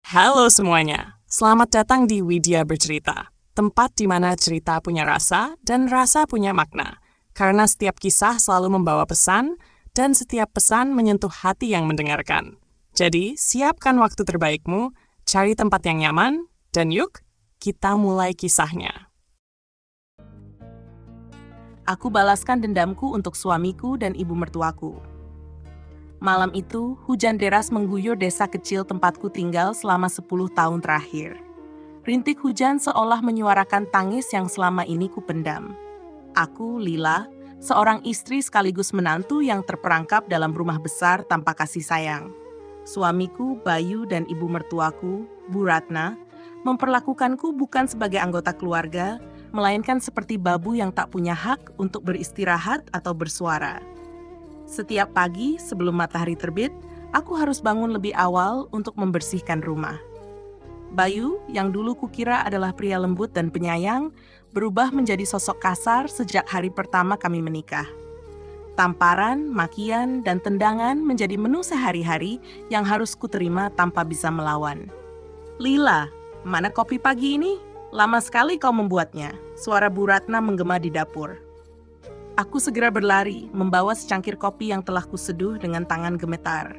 Halo semuanya, selamat datang di Widya Bercerita, tempat di mana cerita punya rasa dan rasa punya makna. Karena setiap kisah selalu membawa pesan, dan setiap pesan menyentuh hati yang mendengarkan. Jadi, siapkan waktu terbaikmu, cari tempat yang nyaman, dan yuk, kita mulai kisahnya. Aku balaskan dendamku untuk suamiku dan ibu mertuaku. Malam itu, hujan deras mengguyur desa kecil tempatku tinggal selama 10 tahun terakhir. Rintik hujan seolah menyuarakan tangis yang selama ini kupendam. Aku, Lila, seorang istri sekaligus menantu yang terperangkap dalam rumah besar tanpa kasih sayang. Suamiku, Bayu, dan ibu mertuaku, Bu Ratna, memperlakukanku bukan sebagai anggota keluarga, melainkan seperti babu yang tak punya hak untuk beristirahat atau bersuara. Setiap pagi sebelum matahari terbit, aku harus bangun lebih awal untuk membersihkan rumah. Bayu, yang dulu kukira adalah pria lembut dan penyayang, berubah menjadi sosok kasar sejak hari pertama kami menikah. Tamparan, makian, dan tendangan menjadi menu sehari-hari yang harus kuterima tanpa bisa melawan. "Lila, mana kopi pagi ini? Lama sekali kau membuatnya," suara Bu Ratna menggema di dapur. Aku segera berlari, membawa secangkir kopi yang telah kuseduh dengan tangan gemetar.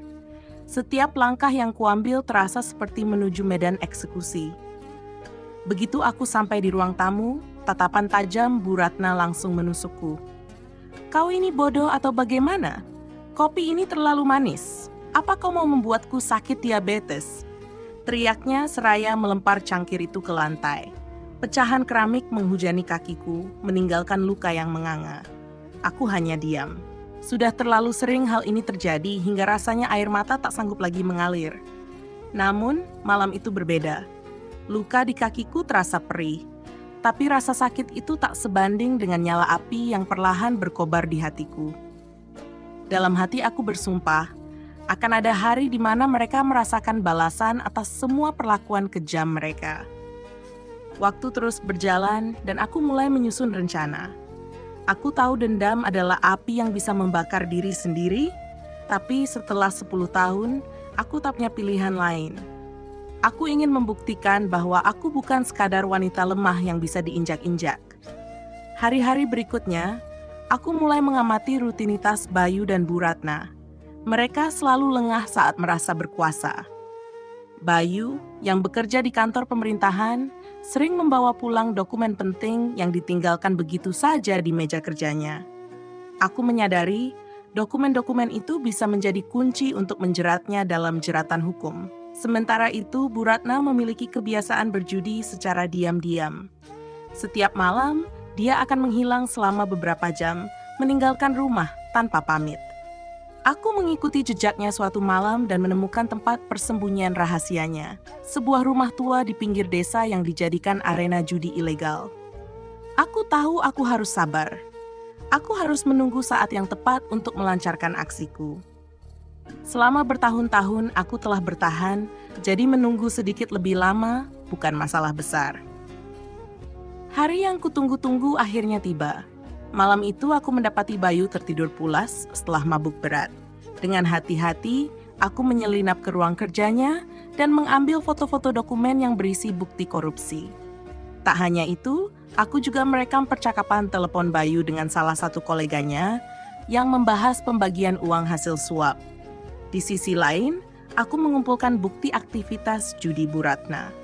Setiap langkah yang kuambil terasa seperti menuju medan eksekusi. Begitu aku sampai di ruang tamu, tatapan tajam Bu Ratna langsung menusukku. "Kau ini bodoh atau bagaimana? Kopi ini terlalu manis. Apa kau mau membuatku sakit diabetes?" Teriaknya seraya melempar cangkir itu ke lantai. Pecahan keramik menghujani kakiku, meninggalkan luka yang menganga. Aku hanya diam. Sudah terlalu sering hal ini terjadi hingga rasanya air mata tak sanggup lagi mengalir. Namun, malam itu berbeda. Luka di kakiku terasa perih, tapi rasa sakit itu tak sebanding dengan nyala api yang perlahan berkobar di hatiku. Dalam hati aku bersumpah, akan ada hari di mana mereka merasakan balasan atas semua perlakuan kejam mereka. Waktu terus berjalan dan aku mulai menyusun rencana. Aku tahu dendam adalah api yang bisa membakar diri sendiri, tapi setelah 10 tahun, aku tak punya pilihan lain. Aku ingin membuktikan bahwa aku bukan sekadar wanita lemah yang bisa diinjak-injak. Hari-hari berikutnya, aku mulai mengamati rutinitas Bayu dan Bu Ratna. Mereka selalu lengah saat merasa berkuasa. Bayu, yang bekerja di kantor pemerintahan, sering membawa pulang dokumen penting yang ditinggalkan begitu saja di meja kerjanya. Aku menyadari dokumen-dokumen itu bisa menjadi kunci untuk menjeratnya dalam jeratan hukum. Sementara itu, Bu Ratna memiliki kebiasaan berjudi secara diam-diam. Setiap malam, dia akan menghilang selama beberapa jam, meninggalkan rumah tanpa pamit. Aku mengikuti jejaknya suatu malam dan menemukan tempat persembunyian rahasianya, sebuah rumah tua di pinggir desa yang dijadikan arena judi ilegal. Aku tahu aku harus sabar. Aku harus menunggu saat yang tepat untuk melancarkan aksiku. Selama bertahun-tahun aku telah bertahan, jadi menunggu sedikit lebih lama bukan masalah besar. Hari yang kutunggu-tunggu akhirnya tiba. Malam itu aku mendapati Bayu tertidur pulas setelah mabuk berat. Dengan hati-hati, aku menyelinap ke ruang kerjanya dan mengambil foto-foto dokumen yang berisi bukti korupsi. Tak hanya itu, aku juga merekam percakapan telepon Bayu dengan salah satu koleganya yang membahas pembagian uang hasil suap. Di sisi lain, aku mengumpulkan bukti aktivitas judi Bu Ratna.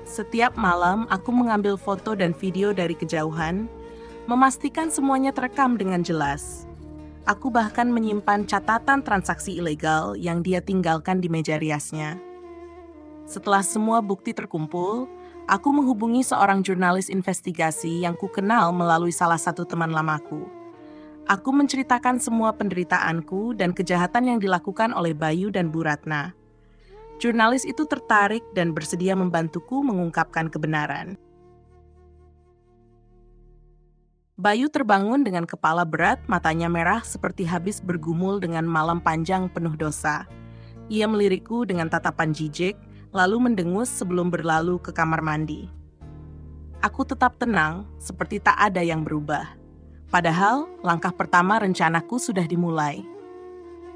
Setiap malam, aku mengambil foto dan video dari kejauhan, memastikan semuanya terekam dengan jelas. Aku bahkan menyimpan catatan transaksi ilegal yang dia tinggalkan di meja riasnya. Setelah semua bukti terkumpul, aku menghubungi seorang jurnalis investigasi yang kukenal melalui salah satu teman lamaku. Aku menceritakan semua penderitaanku dan kejahatan yang dilakukan oleh Bayu dan Bu Ratna. Jurnalis itu tertarik dan bersedia membantuku mengungkapkan kebenaran. Bayu terbangun dengan kepala berat, matanya merah seperti habis bergumul dengan malam panjang penuh dosa. Ia melirikku dengan tatapan jijik, lalu mendengus sebelum berlalu ke kamar mandi. Aku tetap tenang, seperti tak ada yang berubah. Padahal, langkah pertama rencanaku sudah dimulai.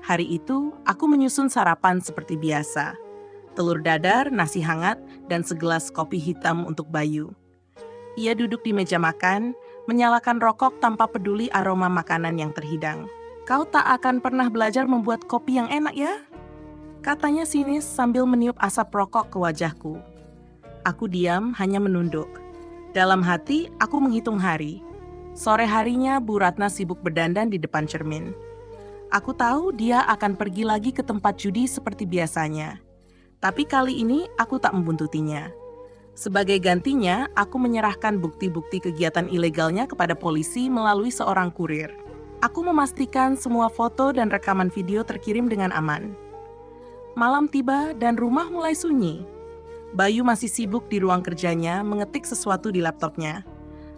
Hari itu, aku menyusun sarapan seperti biasa. telur dadar, nasi hangat, dan segelas kopi hitam untuk Bayu. Ia duduk di meja makan, menyalakan rokok tanpa peduli aroma makanan yang terhidang. "Kau tak akan pernah belajar membuat kopi yang enak ya?" katanya sinis sambil meniup asap rokok ke wajahku. Aku diam, hanya menunduk. Dalam hati, aku menghitung hari. Sore harinya, Bu Ratna sibuk berdandan di depan cermin. Aku tahu dia akan pergi lagi ke tempat judi seperti biasanya. Tapi kali ini, aku tak membuntutinya. Sebagai gantinya, aku menyerahkan bukti-bukti kegiatan ilegalnya kepada polisi melalui seorang kurir. Aku memastikan semua foto dan rekaman video terkirim dengan aman. Malam tiba dan rumah mulai sunyi. Bayu masih sibuk di ruang kerjanya mengetik sesuatu di laptopnya.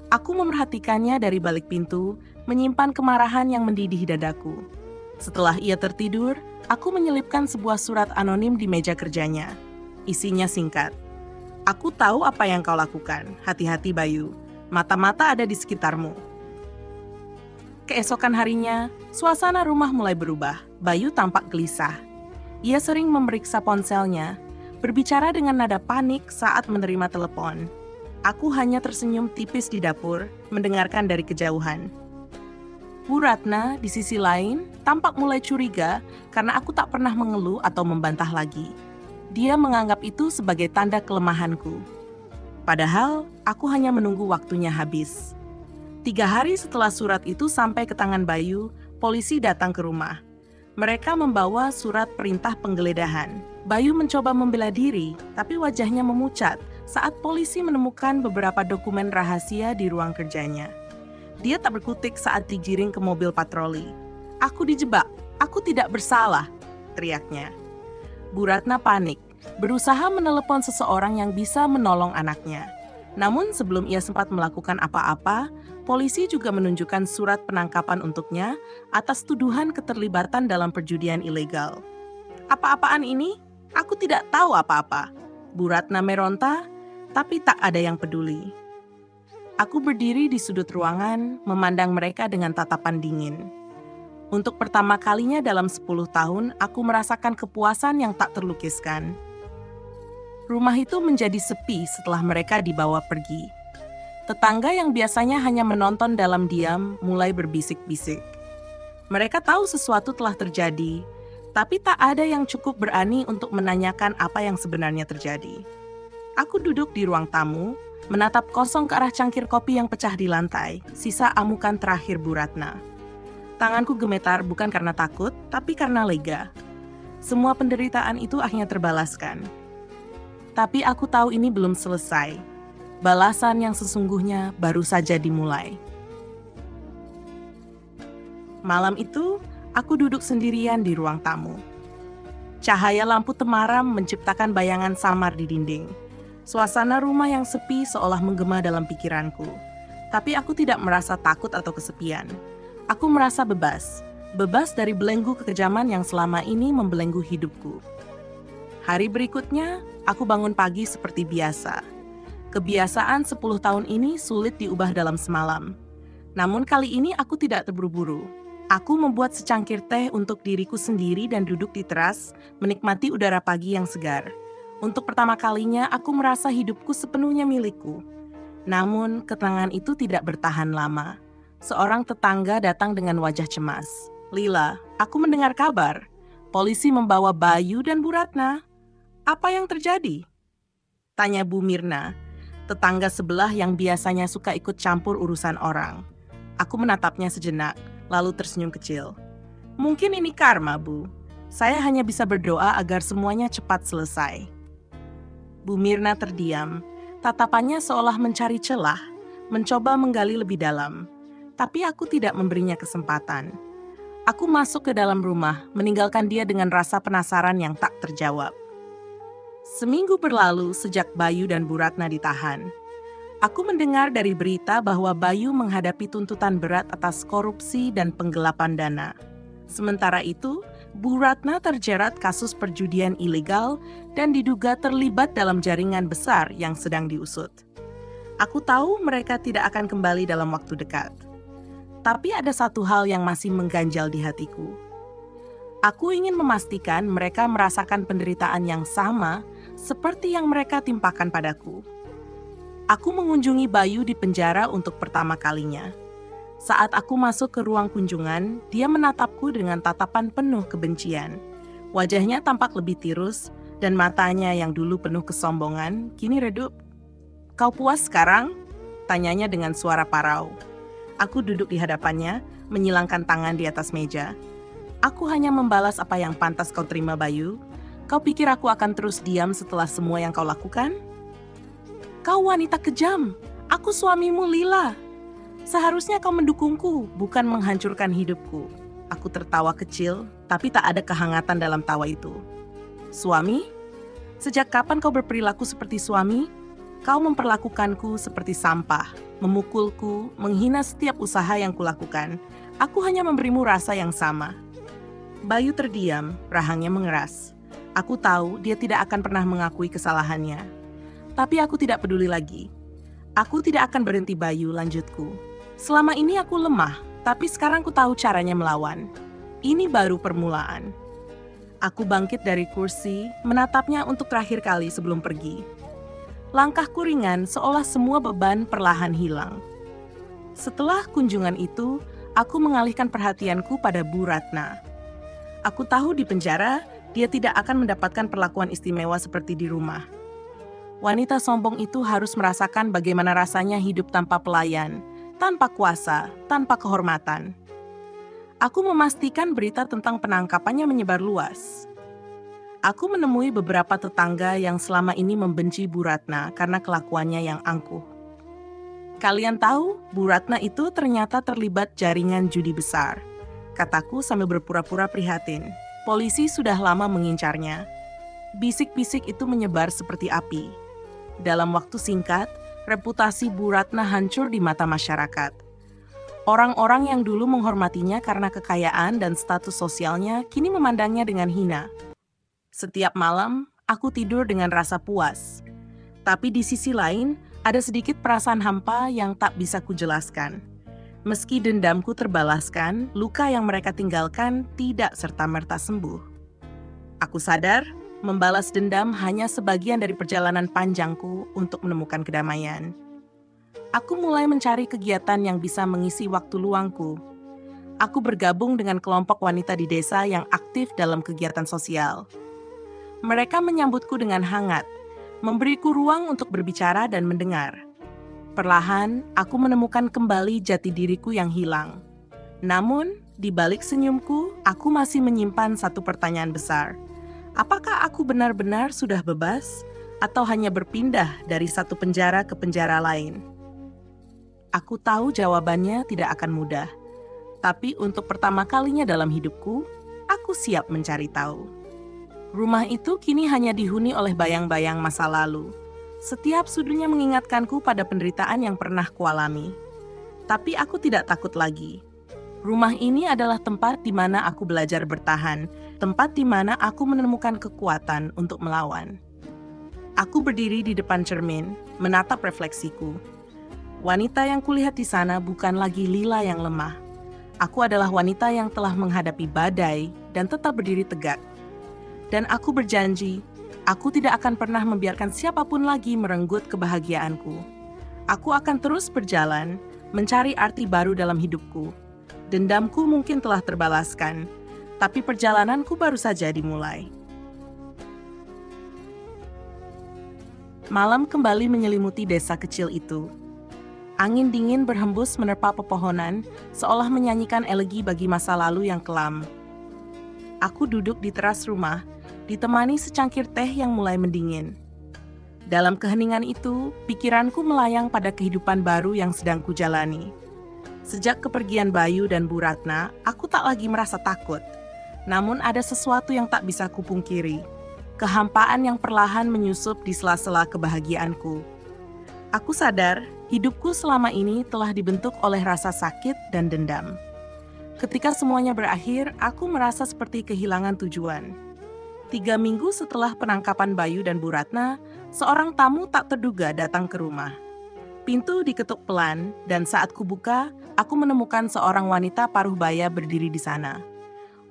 Aku memerhatikannya dari balik pintu, menyimpan kemarahan yang mendidih dadaku. Setelah ia tertidur, aku menyelipkan sebuah surat anonim di meja kerjanya. Isinya singkat. "Aku tahu apa yang kau lakukan. Hati-hati Bayu. Mata-mata ada di sekitarmu." Keesokan harinya, suasana rumah mulai berubah. Bayu tampak gelisah. Ia sering memeriksa ponselnya, berbicara dengan nada panik saat menerima telepon. Aku hanya tersenyum tipis di dapur, mendengarkan dari kejauhan. Bu Ratna, di sisi lain, tampak mulai curiga karena aku tak pernah mengeluh atau membantah lagi. Dia menganggap itu sebagai tanda kelemahanku. Padahal, aku hanya menunggu waktunya habis. 3 hari setelah surat itu sampai ke tangan Bayu, polisi datang ke rumah. Mereka membawa surat perintah penggeledahan. Bayu mencoba membela diri, tapi wajahnya memucat saat polisi menemukan beberapa dokumen rahasia di ruang kerjanya. Dia tak berkutik saat digiring ke mobil patroli. "Aku dijebak, aku tidak bersalah," teriaknya. Bu Ratna panik, berusaha menelepon seseorang yang bisa menolong anaknya. Namun sebelum ia sempat melakukan apa-apa, polisi juga menunjukkan surat penangkapan untuknya atas tuduhan keterlibatan dalam perjudian ilegal. "Apa-apaan ini? Aku tidak tahu apa-apa." Bu Ratna meronta, tapi tak ada yang peduli. Aku berdiri di sudut ruangan, memandang mereka dengan tatapan dingin. Untuk pertama kalinya dalam 10 tahun, aku merasakan kepuasan yang tak terlukiskan. Rumah itu menjadi sepi setelah mereka dibawa pergi. Tetangga yang biasanya hanya menonton dalam diam mulai berbisik-bisik. Mereka tahu sesuatu telah terjadi, tapi tak ada yang cukup berani untuk menanyakan apa yang sebenarnya terjadi. Aku duduk di ruang tamu, menatap kosong ke arah cangkir kopi yang pecah di lantai, sisa amukan terakhir Bu Ratna. Tanganku gemetar bukan karena takut, tapi karena lega. Semua penderitaan itu akhirnya terbalaskan. Tapi aku tahu ini belum selesai. Balasan yang sesungguhnya baru saja dimulai. Malam itu, aku duduk sendirian di ruang tamu. Cahaya lampu temaram menciptakan bayangan samar di dinding. Suasana rumah yang sepi seolah menggema dalam pikiranku. Tapi aku tidak merasa takut atau kesepian. Aku merasa bebas. Bebas dari belenggu kekejaman yang selama ini membelenggu hidupku. Hari berikutnya, aku bangun pagi seperti biasa. Kebiasaan 10 tahun ini sulit diubah dalam semalam. Namun kali ini aku tidak terburu-buru. Aku membuat secangkir teh untuk diriku sendiri dan duduk di teras, menikmati udara pagi yang segar. Untuk pertama kalinya, aku merasa hidupku sepenuhnya milikku. Namun, ketenangan itu tidak bertahan lama. Seorang tetangga datang dengan wajah cemas. "Lila, aku mendengar kabar. Polisi membawa Bayu dan Bu Ratna. Apa yang terjadi?" tanya Bu Mirna, tetangga sebelah yang biasanya suka ikut campur urusan orang. Aku menatapnya sejenak, lalu tersenyum kecil. "Mungkin ini karma, Bu. Saya hanya bisa berdoa agar semuanya cepat selesai." Bu Mirna terdiam, tatapannya seolah mencari celah, mencoba menggali lebih dalam. Tapi aku tidak memberinya kesempatan. Aku masuk ke dalam rumah, meninggalkan dia dengan rasa penasaran yang tak terjawab. Seminggu berlalu sejak Bayu dan Bu Ratna ditahan. Aku mendengar dari berita bahwa Bayu menghadapi tuntutan berat atas korupsi dan penggelapan dana. Sementara itu, Bu Ratna terjerat kasus perjudian ilegal dan diduga terlibat dalam jaringan besar yang sedang diusut. Aku tahu mereka tidak akan kembali dalam waktu dekat. Tapi ada satu hal yang masih mengganjal di hatiku. Aku ingin memastikan mereka merasakan penderitaan yang sama seperti yang mereka timpakan padaku. Aku mengunjungi Bayu di penjara untuk pertama kalinya. Saat aku masuk ke ruang kunjungan, dia menatapku dengan tatapan penuh kebencian. Wajahnya tampak lebih tirus, dan matanya yang dulu penuh kesombongan, kini redup. "Kau puas sekarang?" tanyanya dengan suara parau. Aku duduk di hadapannya, menyilangkan tangan di atas meja. "Aku hanya membalas apa yang pantas kau terima, Bayu. Kau pikir aku akan terus diam setelah semua yang kau lakukan? Kau wanita kejam. Aku suamimu, Lila. Seharusnya kau mendukungku, bukan menghancurkan hidupku." Aku tertawa kecil, tapi tak ada kehangatan dalam tawa itu. "Suami? Sejak kapan kau berperilaku seperti suami? Kau memperlakukanku seperti sampah, memukulku, menghina setiap usaha yang kulakukan. Aku hanya memberimu rasa yang sama." Bayu terdiam, rahangnya mengeras. Aku tahu dia tidak akan pernah mengakui kesalahannya. Tapi aku tidak peduli lagi. "Aku tidak akan berhenti, Bayu," lanjutku. "Selama ini aku lemah, tapi sekarang ku tahu caranya melawan. Ini baru permulaan." Aku bangkit dari kursi, menatapnya untuk terakhir kali sebelum pergi. Langkahku ringan seolah semua beban perlahan hilang. Setelah kunjungan itu, aku mengalihkan perhatianku pada Bu Ratna. Aku tahu di penjara, dia tidak akan mendapatkan perlakuan istimewa seperti di rumah. Wanita sombong itu harus merasakan bagaimana rasanya hidup tanpa pelayan, tanpa kuasa, tanpa kehormatan. Aku memastikan berita tentang penangkapannya menyebar luas. Aku menemui beberapa tetangga yang selama ini membenci Bu Ratna karena kelakuannya yang angkuh. "Kalian tahu, Bu Ratna itu ternyata terlibat jaringan judi besar," kataku sambil berpura-pura prihatin. "Polisi sudah lama mengincarnya." Bisik-bisik itu menyebar seperti api. Dalam waktu singkat, reputasi Bu Ratna hancur di mata masyarakat. Orang-orang yang dulu menghormatinya karena kekayaan dan status sosialnya kini memandangnya dengan hina. Setiap malam, aku tidur dengan rasa puas. Tapi di sisi lain, ada sedikit perasaan hampa yang tak bisa kujelaskan. Meski dendamku terbalaskan, luka yang mereka tinggalkan tidak serta-merta sembuh. Aku sadar, membalas dendam hanya sebagian dari perjalanan panjangku untuk menemukan kedamaian. Aku mulai mencari kegiatan yang bisa mengisi waktu luangku. Aku bergabung dengan kelompok wanita di desa yang aktif dalam kegiatan sosial. Mereka menyambutku dengan hangat, memberiku ruang untuk berbicara dan mendengar. Perlahan, aku menemukan kembali jati diriku yang hilang. Namun, di balik senyumku, aku masih menyimpan satu pertanyaan besar. Apakah aku benar-benar sudah bebas, atau hanya berpindah dari satu penjara ke penjara lain? Aku tahu jawabannya tidak akan mudah, tapi untuk pertama kalinya dalam hidupku, aku siap mencari tahu. Rumah itu kini hanya dihuni oleh bayang-bayang masa lalu. Setiap sudutnya mengingatkanku pada penderitaan yang pernah kualami. Tapi aku tidak takut lagi. Rumah ini adalah tempat di mana aku belajar bertahan, tempat di mana aku menemukan kekuatan untuk melawan. Aku berdiri di depan cermin, menatap refleksiku. Wanita yang kulihat di sana bukan lagi Lila yang lemah. Aku adalah wanita yang telah menghadapi badai dan tetap berdiri tegak. Dan aku berjanji, aku tidak akan pernah membiarkan siapapun lagi merenggut kebahagiaanku. Aku akan terus berjalan, mencari arti baru dalam hidupku. Dendamku mungkin telah terbalaskan, tapi perjalananku baru saja dimulai. Malam kembali menyelimuti desa kecil itu. Angin dingin berhembus menerpa pepohonan, seolah menyanyikan elegi bagi masa lalu yang kelam. Aku duduk di teras rumah, ditemani secangkir teh yang mulai mendingin. Dalam keheningan itu, pikiranku melayang pada kehidupan baru yang sedang kujalani. Sejak kepergian Bayu dan Bu Ratna, aku tak lagi merasa takut. Namun ada sesuatu yang tak bisa kupungkiri. Kehampaan yang perlahan menyusup di sela-sela kebahagiaanku. Aku sadar, hidupku selama ini telah dibentuk oleh rasa sakit dan dendam. Ketika semuanya berakhir, aku merasa seperti kehilangan tujuan. 3 minggu setelah penangkapan Bayu dan Bu Ratna, seorang tamu tak terduga datang ke rumah. Pintu diketuk pelan, dan saat kubuka, aku menemukan seorang wanita paruh baya berdiri di sana.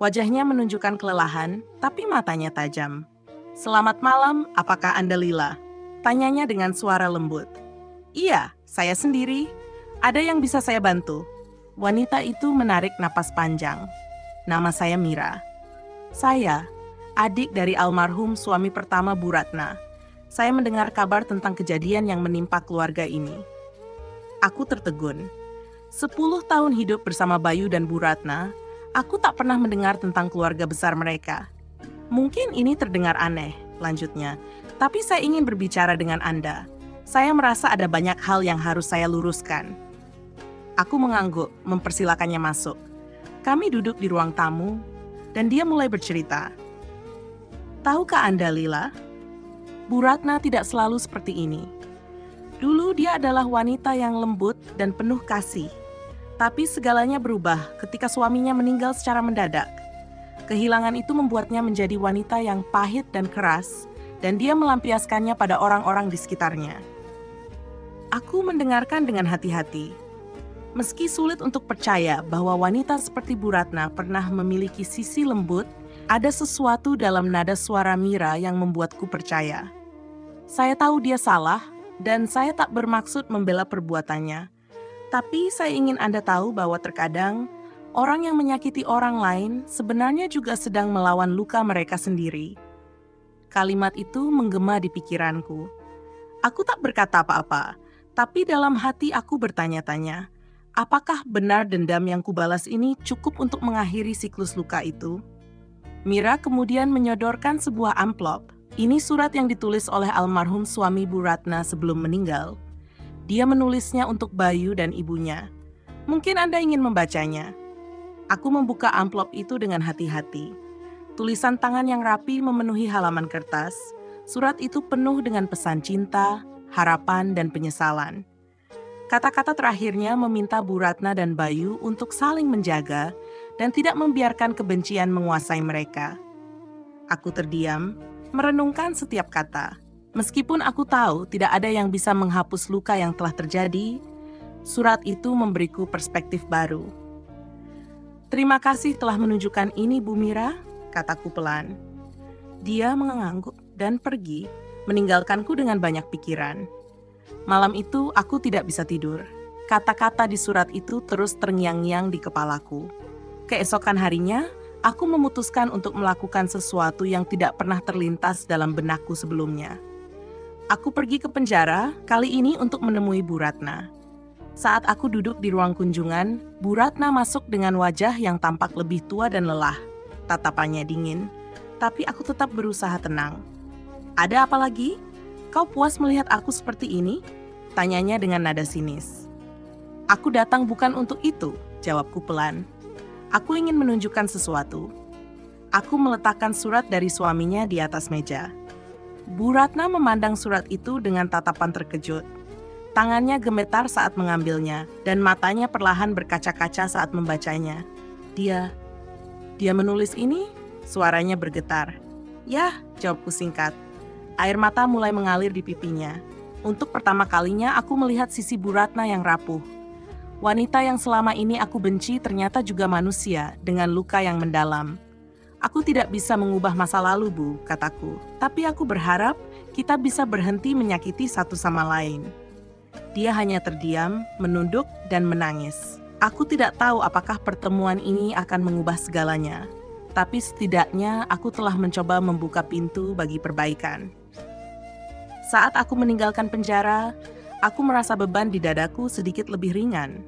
Wajahnya menunjukkan kelelahan, tapi matanya tajam. "Selamat malam, apakah Anda Lila?" Tanyanya dengan suara lembut. "Iya, saya sendiri. Ada yang bisa saya bantu?" Wanita itu menarik napas panjang. "Nama saya Mira. Saya, adik dari almarhum suami pertama Bu Ratna. Saya mendengar kabar tentang kejadian yang menimpa keluarga ini." Aku tertegun. 10 tahun hidup bersama Bayu dan Bu Ratna, aku tak pernah mendengar tentang keluarga besar mereka. "Mungkin ini terdengar aneh," lanjutnya, "tapi saya ingin berbicara dengan Anda. Saya merasa ada banyak hal yang harus saya luruskan." Aku mengangguk, mempersilakannya masuk. Kami duduk di ruang tamu, dan dia mulai bercerita. "Tahukah Anda, Lila? Bu Ratna tidak selalu seperti ini. Dulu dia adalah wanita yang lembut dan penuh kasih. Tapi segalanya berubah ketika suaminya meninggal secara mendadak. Kehilangan itu membuatnya menjadi wanita yang pahit dan keras, dan dia melampiaskannya pada orang-orang di sekitarnya." Aku mendengarkan dengan hati-hati. Meski sulit untuk percaya bahwa wanita seperti Bu Ratna pernah memiliki sisi lembut, ada sesuatu dalam nada suara Mira yang membuatku percaya. Saya tahu dia salah, dan saya tak bermaksud membela perbuatannya. Tapi saya ingin Anda tahu bahwa terkadang orang yang menyakiti orang lain sebenarnya juga sedang melawan luka mereka sendiri. Kalimat itu menggema di pikiranku. Aku tak berkata apa-apa, tapi dalam hati aku bertanya-tanya, apakah benar dendam yang kubalas ini cukup untuk mengakhiri siklus luka itu? Mira kemudian menyodorkan sebuah amplop. Ini surat yang ditulis oleh almarhum suami Bu Ratna sebelum meninggal. Dia menulisnya untuk Bayu dan ibunya. Mungkin Anda ingin membacanya. Aku membuka amplop itu dengan hati-hati. Tulisan tangan yang rapi memenuhi halaman kertas. Surat itu penuh dengan pesan cinta, harapan, dan penyesalan. Kata-kata terakhirnya meminta Bu Ratna dan Bayu untuk saling menjaga dan tidak membiarkan kebencian menguasai mereka. Aku terdiam, merenungkan setiap kata. Meskipun aku tahu tidak ada yang bisa menghapus luka yang telah terjadi, surat itu memberiku perspektif baru. "Terima kasih telah menunjukkan ini, Bu Mira," kataku pelan. Dia mengangguk dan pergi, meninggalkanku dengan banyak pikiran. Malam itu aku tidak bisa tidur. Kata-kata di surat itu terus terngiang-ngiang di kepalaku. Keesokan harinya, aku memutuskan untuk melakukan sesuatu yang tidak pernah terlintas dalam benakku sebelumnya. Aku pergi ke penjara, kali ini untuk menemui Bu Ratna. Saat aku duduk di ruang kunjungan, Bu Ratna masuk dengan wajah yang tampak lebih tua dan lelah. Tatapannya dingin, tapi aku tetap berusaha tenang. "Ada apa lagi? Kau puas melihat aku seperti ini?" Tanyanya dengan nada sinis. "Aku datang bukan untuk itu," jawabku pelan. "Aku ingin menunjukkan sesuatu." Aku meletakkan surat dari suaminya di atas meja. Bu Ratna memandang surat itu dengan tatapan terkejut. Tangannya gemetar saat mengambilnya, dan matanya perlahan berkaca-kaca saat membacanya. Dia menulis ini?" Suaranya bergetar. "Ya," jawabku singkat. Air mata mulai mengalir di pipinya. Untuk pertama kalinya aku melihat sisi Bu Ratna yang rapuh. Wanita yang selama ini aku benci ternyata juga manusia dengan luka yang mendalam. "Aku tidak bisa mengubah masa lalu, Bu," kataku. "Tapi aku berharap kita bisa berhenti menyakiti satu sama lain." Dia hanya terdiam, menunduk, dan menangis. Aku tidak tahu apakah pertemuan ini akan mengubah segalanya. Tapi setidaknya aku telah mencoba membuka pintu bagi perbaikan. Saat aku meninggalkan penjara, aku merasa beban di dadaku sedikit lebih ringan.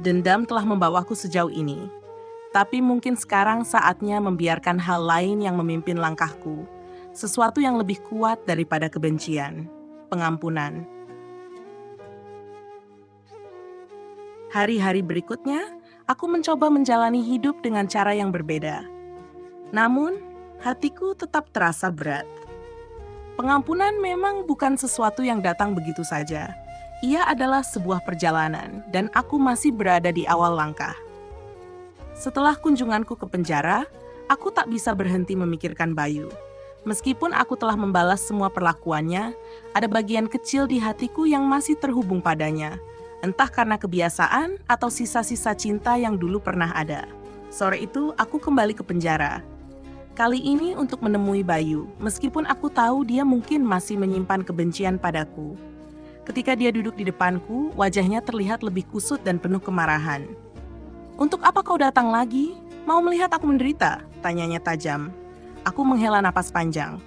Dendam telah membawaku sejauh ini. Tapi mungkin sekarang saatnya membiarkan hal lain yang memimpin langkahku. Sesuatu yang lebih kuat daripada kebencian. Pengampunan. Hari-hari berikutnya, aku mencoba menjalani hidup dengan cara yang berbeda. Namun, hatiku tetap terasa berat. Pengampunan memang bukan sesuatu yang datang begitu saja. Ia adalah sebuah perjalanan, dan aku masih berada di awal langkah. Setelah kunjunganku ke penjara, aku tak bisa berhenti memikirkan Bayu. Meskipun aku telah membalas semua perlakuannya, ada bagian kecil di hatiku yang masih terhubung padanya, entah karena kebiasaan atau sisa-sisa cinta yang dulu pernah ada. Sore itu, aku kembali ke penjara. Kali ini untuk menemui Bayu, meskipun aku tahu dia mungkin masih menyimpan kebencian padaku. Ketika dia duduk di depanku, wajahnya terlihat lebih kusut dan penuh kemarahan. "Untuk apa kau datang lagi? Mau melihat aku menderita?" tanyanya tajam. Aku menghela napas panjang.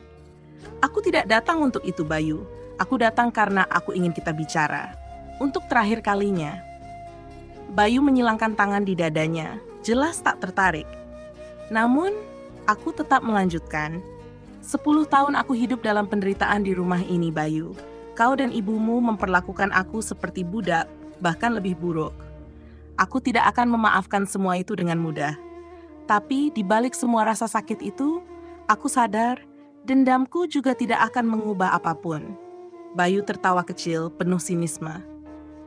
"Aku tidak datang untuk itu, Bayu. Aku datang karena aku ingin kita bicara. Untuk terakhir kalinya." Bayu menyilangkan tangan di dadanya, jelas tak tertarik. Namun, aku tetap melanjutkan. 10 tahun aku hidup dalam penderitaan di rumah ini, Bayu. Kau dan ibumu memperlakukan aku seperti budak, bahkan lebih buruk. Aku tidak akan memaafkan semua itu dengan mudah. Tapi di balik semua rasa sakit itu, aku sadar dendamku juga tidak akan mengubah apapun. Bayu tertawa kecil, penuh sinisme.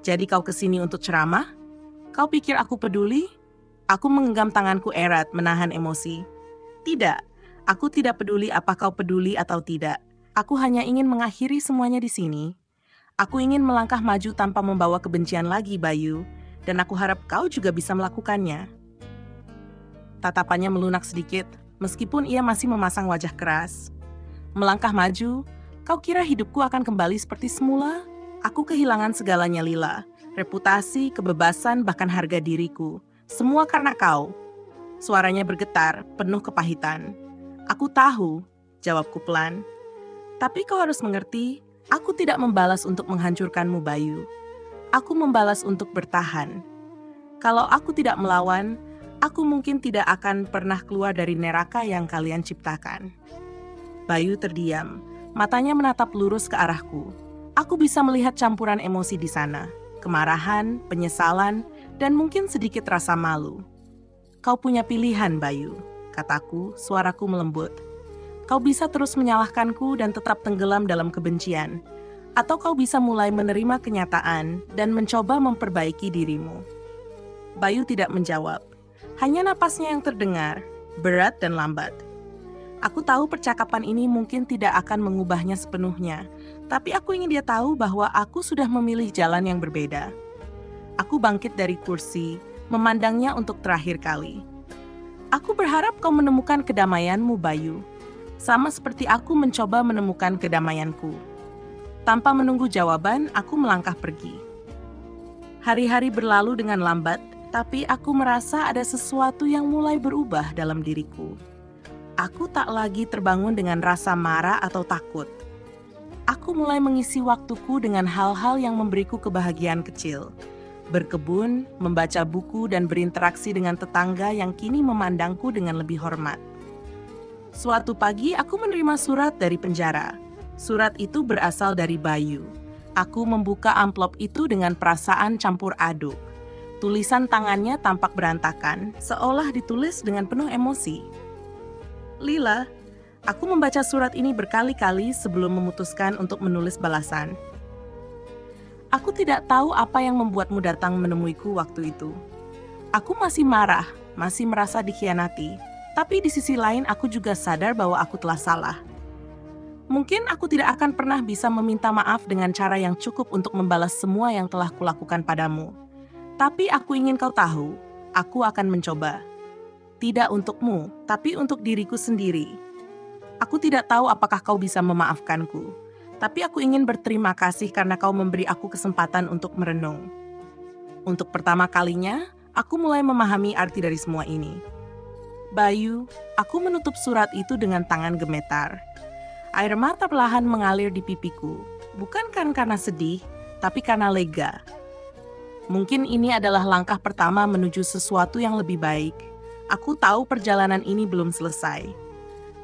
"Jadi kau kesini untuk ceramah? Kau pikir aku peduli?" Aku menggenggam tanganku erat, menahan emosi. "Tidak, aku tidak peduli apa kau peduli atau tidak. Aku hanya ingin mengakhiri semuanya di sini. Aku ingin melangkah maju tanpa membawa kebencian lagi, Bayu, dan aku harap kau juga bisa melakukannya." Tatapannya melunak sedikit, meskipun ia masih memasang wajah keras. "Melangkah maju? Kau kira hidupku akan kembali seperti semula? Aku kehilangan segalanya, Lila. Reputasi, kebebasan, bahkan harga diriku. Semua karena kau." Suaranya bergetar, penuh kepahitan. "Aku tahu," jawabku pelan. "Tapi kau harus mengerti, aku tidak membalas untuk menghancurkanmu, Bayu. Aku membalas untuk bertahan. Kalau aku tidak melawan, aku mungkin tidak akan pernah keluar dari neraka yang kalian ciptakan." Bayu terdiam, matanya menatap lurus ke arahku. Aku bisa melihat campuran emosi di sana. Kemarahan, penyesalan, dan mungkin sedikit rasa malu. "Kau punya pilihan, Bayu," kataku, suaraku melembut. "Kau bisa terus menyalahkanku dan tetap tenggelam dalam kebencian. Atau kau bisa mulai menerima kenyataan dan mencoba memperbaiki dirimu." Bayu tidak menjawab. Hanya napasnya yang terdengar, berat dan lambat. Aku tahu percakapan ini mungkin tidak akan mengubahnya sepenuhnya, tapi aku ingin dia tahu bahwa aku sudah memilih jalan yang berbeda. Aku bangkit dari kursi, memandangnya untuk terakhir kali. "Aku berharap kau menemukan kedamaianmu, Bayu. Sama seperti aku mencoba menemukan kedamaianku." Tanpa menunggu jawaban, aku melangkah pergi. Hari-hari berlalu dengan lambat, tapi aku merasa ada sesuatu yang mulai berubah dalam diriku. Aku tak lagi terbangun dengan rasa marah atau takut. Aku mulai mengisi waktuku dengan hal-hal yang memberiku kebahagiaan kecil. Berkebun, membaca buku, dan berinteraksi dengan tetangga yang kini memandangku dengan lebih hormat. Suatu pagi, aku menerima surat dari penjara. Surat itu berasal dari Bayu. Aku membuka amplop itu dengan perasaan campur aduk. Tulisan tangannya tampak berantakan, seolah ditulis dengan penuh emosi. "Lila, aku membaca surat ini berkali-kali sebelum memutuskan untuk menulis balasan. Aku tidak tahu apa yang membuatmu datang menemuiku waktu itu. Aku masih marah, masih merasa dikhianati, tapi di sisi lain aku juga sadar bahwa aku telah salah. Mungkin aku tidak akan pernah bisa meminta maaf dengan cara yang cukup untuk membalas semua yang telah kulakukan padamu. Tapi aku ingin kau tahu, aku akan mencoba. Tidak untukmu, tapi untuk diriku sendiri. Aku tidak tahu apakah kau bisa memaafkanku, tapi aku ingin berterima kasih karena kau memberi aku kesempatan untuk merenung. Untuk pertama kalinya, aku mulai memahami arti dari semua ini. Bayu, aku menutup surat itu dengan tangan gemetar. Air mata perlahan mengalir di pipiku, bukan karena sedih, tapi karena lega. Mungkin ini adalah langkah pertama menuju sesuatu yang lebih baik. Aku tahu perjalanan ini belum selesai.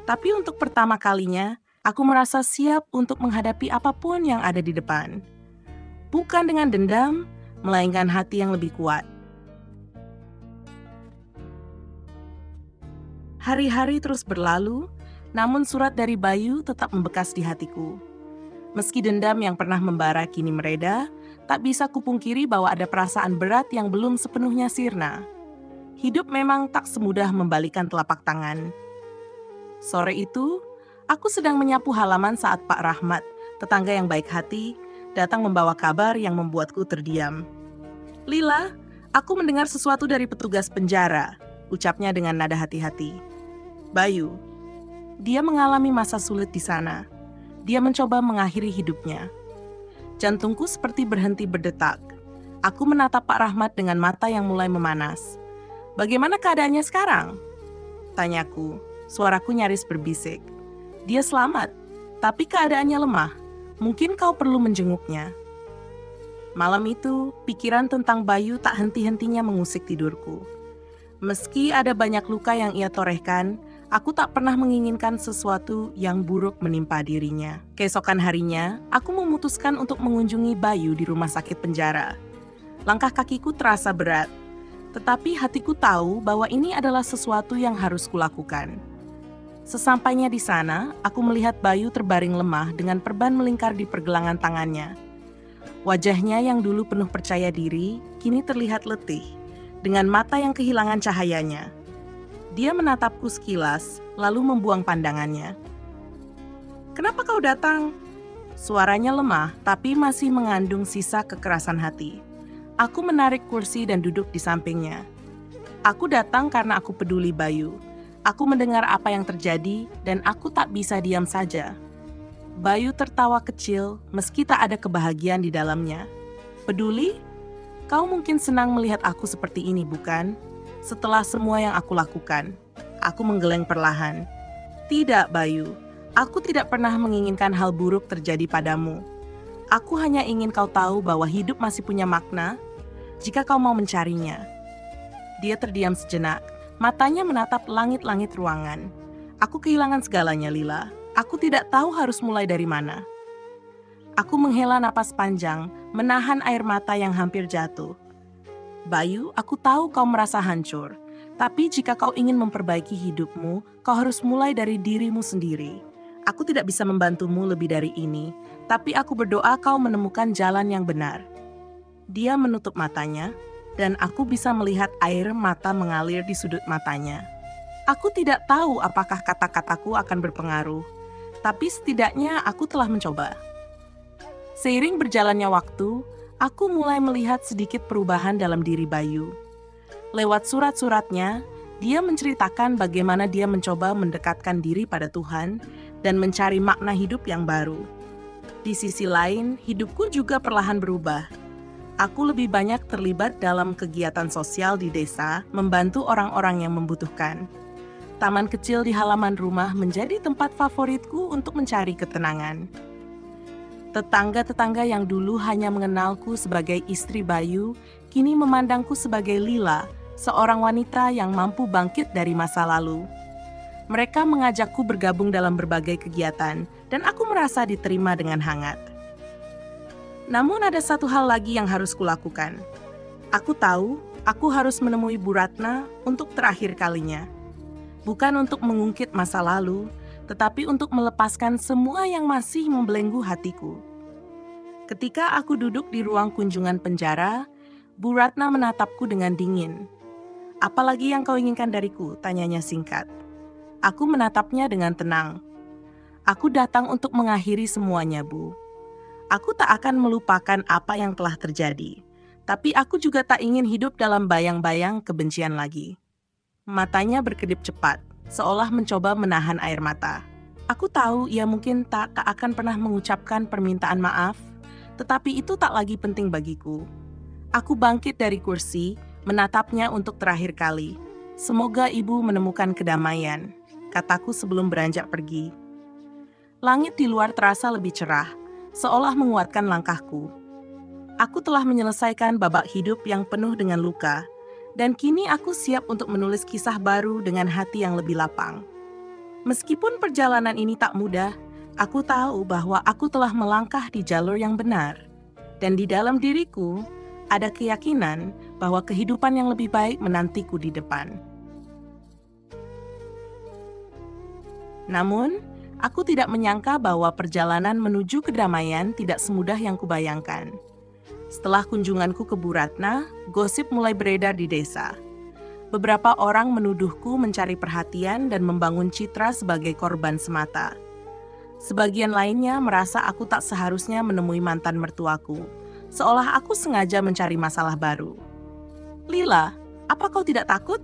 Tapi untuk pertama kalinya, aku merasa siap untuk menghadapi apapun yang ada di depan. Bukan dengan dendam, melainkan hati yang lebih kuat. Hari-hari terus berlalu, namun surat dari Bayu tetap membekas di hatiku. Meski dendam yang pernah membara kini mereda, tak bisa kupungkiri bahwa ada perasaan berat yang belum sepenuhnya sirna. Hidup memang tak semudah membalikan telapak tangan. Sore itu, aku sedang menyapu halaman saat Pak Rahmat, tetangga yang baik hati, datang membawa kabar yang membuatku terdiam. "Lila, aku mendengar sesuatu dari petugas penjara," ucapnya dengan nada hati-hati. Bayu, dia mengalami masa sulit di sana. Dia mencoba mengakhiri hidupnya. Jantungku seperti berhenti berdetak. Aku menatap Pak Rahmat dengan mata yang mulai memanas. Bagaimana keadaannya sekarang? Tanyaku, suaraku nyaris berbisik. Dia selamat, tapi keadaannya lemah. Mungkin kau perlu menjenguknya. Malam itu, pikiran tentang Bayu tak henti-hentinya mengusik tidurku. Meski ada banyak luka yang ia torehkan, aku tak pernah menginginkan sesuatu yang buruk menimpa dirinya. Keesokan harinya, aku memutuskan untuk mengunjungi Bayu di rumah sakit penjara. Langkah kakiku terasa berat, tetapi hatiku tahu bahwa ini adalah sesuatu yang harus kulakukan. Sesampainya di sana, aku melihat Bayu terbaring lemah dengan perban melingkar di pergelangan tangannya. Wajahnya yang dulu penuh percaya diri, kini terlihat letih, dengan mata yang kehilangan cahayanya. Dia menatapku sekilas, lalu membuang pandangannya. "Kenapa kau datang?" Suaranya lemah, tapi masih mengandung sisa kekerasan hati. Aku menarik kursi dan duduk di sampingnya. Aku datang karena aku peduli Bayu. Aku mendengar apa yang terjadi, dan aku tak bisa diam saja. Bayu tertawa kecil, meski tak ada kebahagiaan di dalamnya. "Peduli? Kau mungkin senang melihat aku seperti ini, bukan? Setelah semua yang aku lakukan." Aku menggeleng perlahan. "Tidak, Bayu. Aku tidak pernah menginginkan hal buruk terjadi padamu. Aku hanya ingin kau tahu bahwa hidup masih punya makna jika kau mau mencarinya." Dia terdiam sejenak, matanya menatap langit-langit ruangan. "Aku kehilangan segalanya, Lila. Aku tidak tahu harus mulai dari mana." Aku menghela napas panjang, menahan air mata yang hampir jatuh. "Bayu, aku tahu kau merasa hancur. Tapi jika kau ingin memperbaiki hidupmu, kau harus mulai dari dirimu sendiri. Aku tidak bisa membantumu lebih dari ini, tapi aku berdoa kau menemukan jalan yang benar." Dia menutup matanya, dan aku bisa melihat air mata mengalir di sudut matanya. Aku tidak tahu apakah kata-kataku akan berpengaruh, tapi setidaknya aku telah mencoba. Seiring berjalannya waktu, aku mulai melihat sedikit perubahan dalam diri Bayu. Lewat surat-suratnya, dia menceritakan bagaimana dia mencoba mendekatkan diri pada Tuhan dan mencari makna hidup yang baru. Di sisi lain, hidupku juga perlahan berubah. Aku lebih banyak terlibat dalam kegiatan sosial di desa, membantu orang-orang yang membutuhkan. Taman kecil di halaman rumah menjadi tempat favoritku untuk mencari ketenangan. Tetangga-tetangga yang dulu hanya mengenalku sebagai istri Bayu, kini memandangku sebagai Lila, seorang wanita yang mampu bangkit dari masa lalu. Mereka mengajakku bergabung dalam berbagai kegiatan, dan aku merasa diterima dengan hangat. Namun ada satu hal lagi yang harus kulakukan. Aku tahu, aku harus menemui Bu Ratna untuk terakhir kalinya. Bukan untuk mengungkit masa lalu, tetapi untuk melepaskan semua yang masih membelenggu hatiku. Ketika aku duduk di ruang kunjungan penjara, Bu Ratna menatapku dengan dingin. "Apalagi yang kau inginkan dariku?" tanyanya singkat. Aku menatapnya dengan tenang. "Aku datang untuk mengakhiri semuanya, Bu. Aku tak akan melupakan apa yang telah terjadi, tapi aku juga tak ingin hidup dalam bayang-bayang kebencian lagi." Matanya berkedip cepat, seolah mencoba menahan air mata. Aku tahu ia mungkin tak akan pernah mengucapkan permintaan maaf, tetapi itu tak lagi penting bagiku. Aku bangkit dari kursi, menatapnya untuk terakhir kali. "Semoga ibu menemukan kedamaian," kataku sebelum beranjak pergi. Langit di luar terasa lebih cerah, seolah menguatkan langkahku. Aku telah menyelesaikan babak hidup yang penuh dengan luka, dan kini aku siap untuk menulis kisah baru dengan hati yang lebih lapang. Meskipun perjalanan ini tak mudah, aku tahu bahwa aku telah melangkah di jalur yang benar. Dan di dalam diriku, ada keyakinan bahwa kehidupan yang lebih baik menantiku di depan. Namun, aku tidak menyangka bahwa perjalanan menuju kedamaian tidak semudah yang kubayangkan. Setelah kunjunganku ke Bu Ratna, gosip mulai beredar di desa. Beberapa orang menuduhku mencari perhatian dan membangun citra sebagai korban semata. Sebagian lainnya merasa aku tak seharusnya menemui mantan mertuaku, seolah aku sengaja mencari masalah baru. "Lila, apa kau tidak takut?"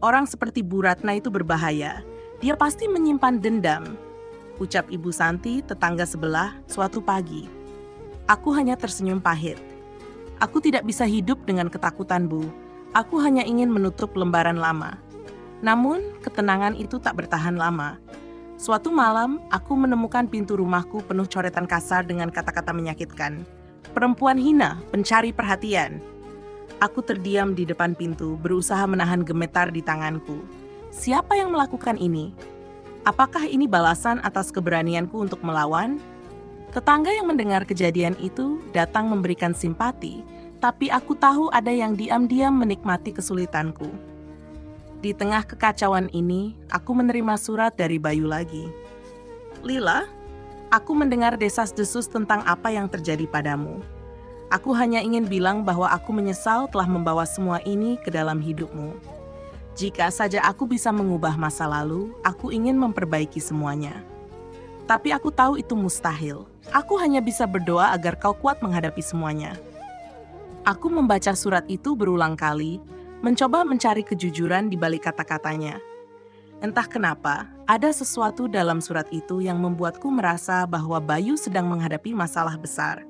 Orang seperti Bu Ratna itu berbahaya. Dia pasti menyimpan dendam, ucap Ibu Santi, tetangga sebelah, suatu pagi. Aku hanya tersenyum pahit. Aku tidak bisa hidup dengan ketakutan, Bu. Aku hanya ingin menutup lembaran lama. Namun, ketenangan itu tak bertahan lama. Suatu malam, aku menemukan pintu rumahku penuh coretan kasar dengan kata-kata menyakitkan. Perempuan hina, pencari perhatian. Aku terdiam di depan pintu, berusaha menahan gemetar di tanganku. Siapa yang melakukan ini? Apakah ini balasan atas keberanianku untuk melawan? Tetangga yang mendengar kejadian itu datang memberikan simpati, tapi aku tahu ada yang diam-diam menikmati kesulitanku. Di tengah kekacauan ini, aku menerima surat dari Bayu lagi. Lila, aku mendengar desas-desus tentang apa yang terjadi padamu. Aku hanya ingin bilang bahwa aku menyesal telah membawa semua ini ke dalam hidupmu. Jika saja aku bisa mengubah masa lalu, aku ingin memperbaiki semuanya. Tapi aku tahu itu mustahil. Aku hanya bisa berdoa agar kau kuat menghadapi semuanya. Aku membaca surat itu berulang kali, mencoba mencari kejujuran di balik kata-katanya. Entah kenapa, ada sesuatu dalam surat itu yang membuatku merasa bahwa Bayu sedang menghadapi masalah besar.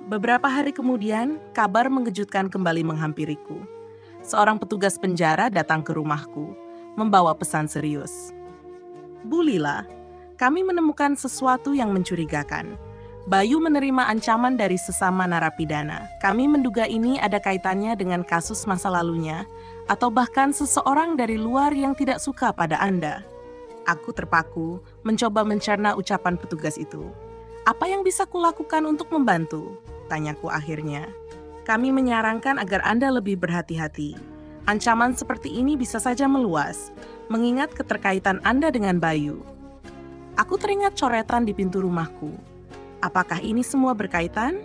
Beberapa hari kemudian, kabar mengejutkan kembali menghampiriku. Seorang petugas penjara datang ke rumahku, membawa pesan serius. Bu Lila, kami menemukan sesuatu yang mencurigakan. Bayu menerima ancaman dari sesama narapidana. Kami menduga ini ada kaitannya dengan kasus masa lalunya, atau bahkan seseorang dari luar yang tidak suka pada Anda. Aku terpaku, mencoba mencerna ucapan petugas itu. Apa yang bisa kulakukan untuk membantu? Tanyaku akhirnya. Kami menyarankan agar Anda lebih berhati-hati. Ancaman seperti ini bisa saja meluas, mengingat keterkaitan Anda dengan Bayu. Aku teringat coretan di pintu rumahku. Apakah ini semua berkaitan?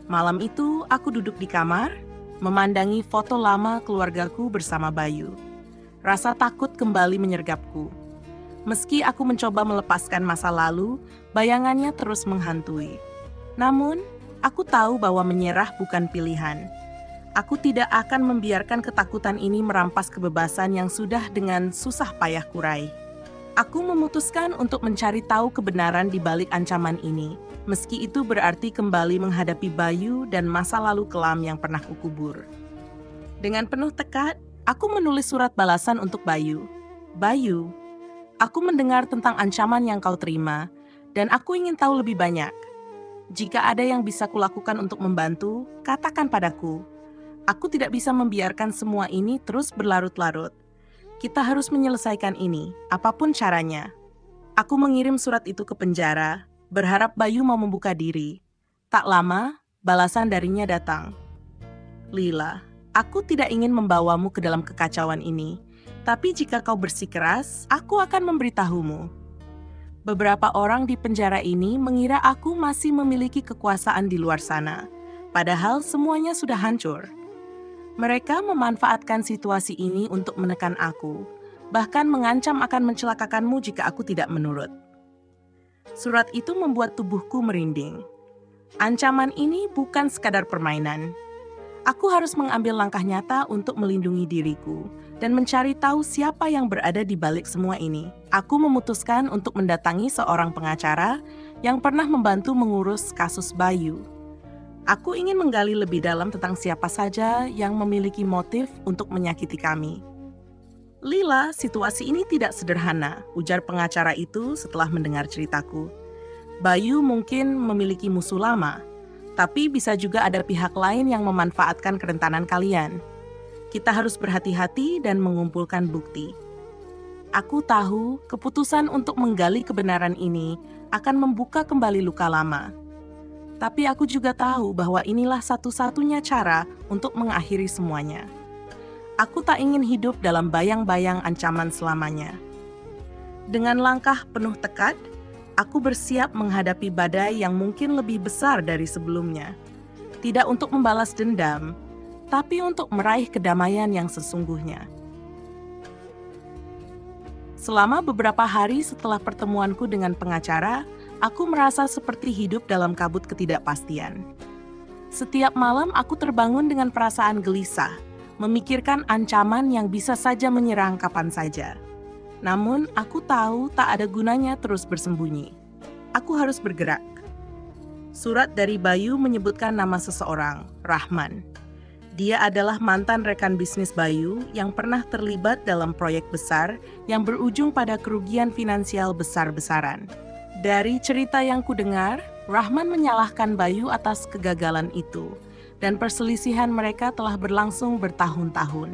Malam itu, aku duduk di kamar, memandangi foto lama keluargaku bersama Bayu. Rasa takut kembali menyergapku. Meski aku mencoba melepaskan masa lalu, bayangannya terus menghantui. Namun, aku tahu bahwa menyerah bukan pilihan. Aku tidak akan membiarkan ketakutan ini merampas kebebasan yang sudah dengan susah payah kurai. Aku memutuskan untuk mencari tahu kebenaran di balik ancaman ini, meski itu berarti kembali menghadapi Bayu dan masa lalu kelam yang pernah kukubur. Dengan penuh tekad, aku menulis surat balasan untuk Bayu. Bayu, aku mendengar tentang ancaman yang kau terima, dan aku ingin tahu lebih banyak. Jika ada yang bisa kulakukan untuk membantu, katakan padaku. Aku tidak bisa membiarkan semua ini terus berlarut-larut. Kita harus menyelesaikan ini, apapun caranya. Aku mengirim surat itu ke penjara, berharap Bayu mau membuka diri. Tak lama, balasan darinya datang. Lila, aku tidak ingin membawamu ke dalam kekacauan ini, tapi jika kau bersikeras, aku akan memberitahumu. Beberapa orang di penjara ini mengira aku masih memiliki kekuasaan di luar sana, padahal semuanya sudah hancur. Mereka memanfaatkan situasi ini untuk menekan aku, bahkan mengancam akan mencelakakanmu jika aku tidak menurut. Surat itu membuat tubuhku merinding. Ancaman ini bukan sekadar permainan. Aku harus mengambil langkah nyata untuk melindungi diriku dan mencari tahu siapa yang berada di balik semua ini. Aku memutuskan untuk mendatangi seorang pengacara yang pernah membantu mengurus kasus Bayu. Aku ingin menggali lebih dalam tentang siapa saja yang memiliki motif untuk menyakiti kami. Lila, situasi ini tidak sederhana, ujar pengacara itu setelah mendengar ceritaku. Bayu mungkin memiliki musuh lama, tapi bisa juga ada pihak lain yang memanfaatkan kerentanan kalian. Kita harus berhati-hati dan mengumpulkan bukti. Aku tahu keputusan untuk menggali kebenaran ini akan membuka kembali luka lama. Tapi aku juga tahu bahwa inilah satu-satunya cara untuk mengakhiri semuanya. Aku tak ingin hidup dalam bayang-bayang ancaman selamanya. Dengan langkah penuh tekad, aku bersiap menghadapi badai yang mungkin lebih besar dari sebelumnya. Tidak untuk membalas dendam, tapi untuk meraih kedamaian yang sesungguhnya. Selama beberapa hari setelah pertemuanku dengan pengacara, aku merasa seperti hidup dalam kabut ketidakpastian. Setiap malam aku terbangun dengan perasaan gelisah, memikirkan ancaman yang bisa saja menyerang kapan saja. Namun, aku tahu tak ada gunanya terus bersembunyi. Aku harus bergerak. Surat dari Bayu menyebutkan nama seseorang, Rahman. Dia adalah mantan rekan bisnis Bayu yang pernah terlibat dalam proyek besar yang berujung pada kerugian finansial besar-besaran. Dari cerita yang kudengar, Rahman menyalahkan Bayu atas kegagalan itu, dan perselisihan mereka telah berlangsung bertahun-tahun.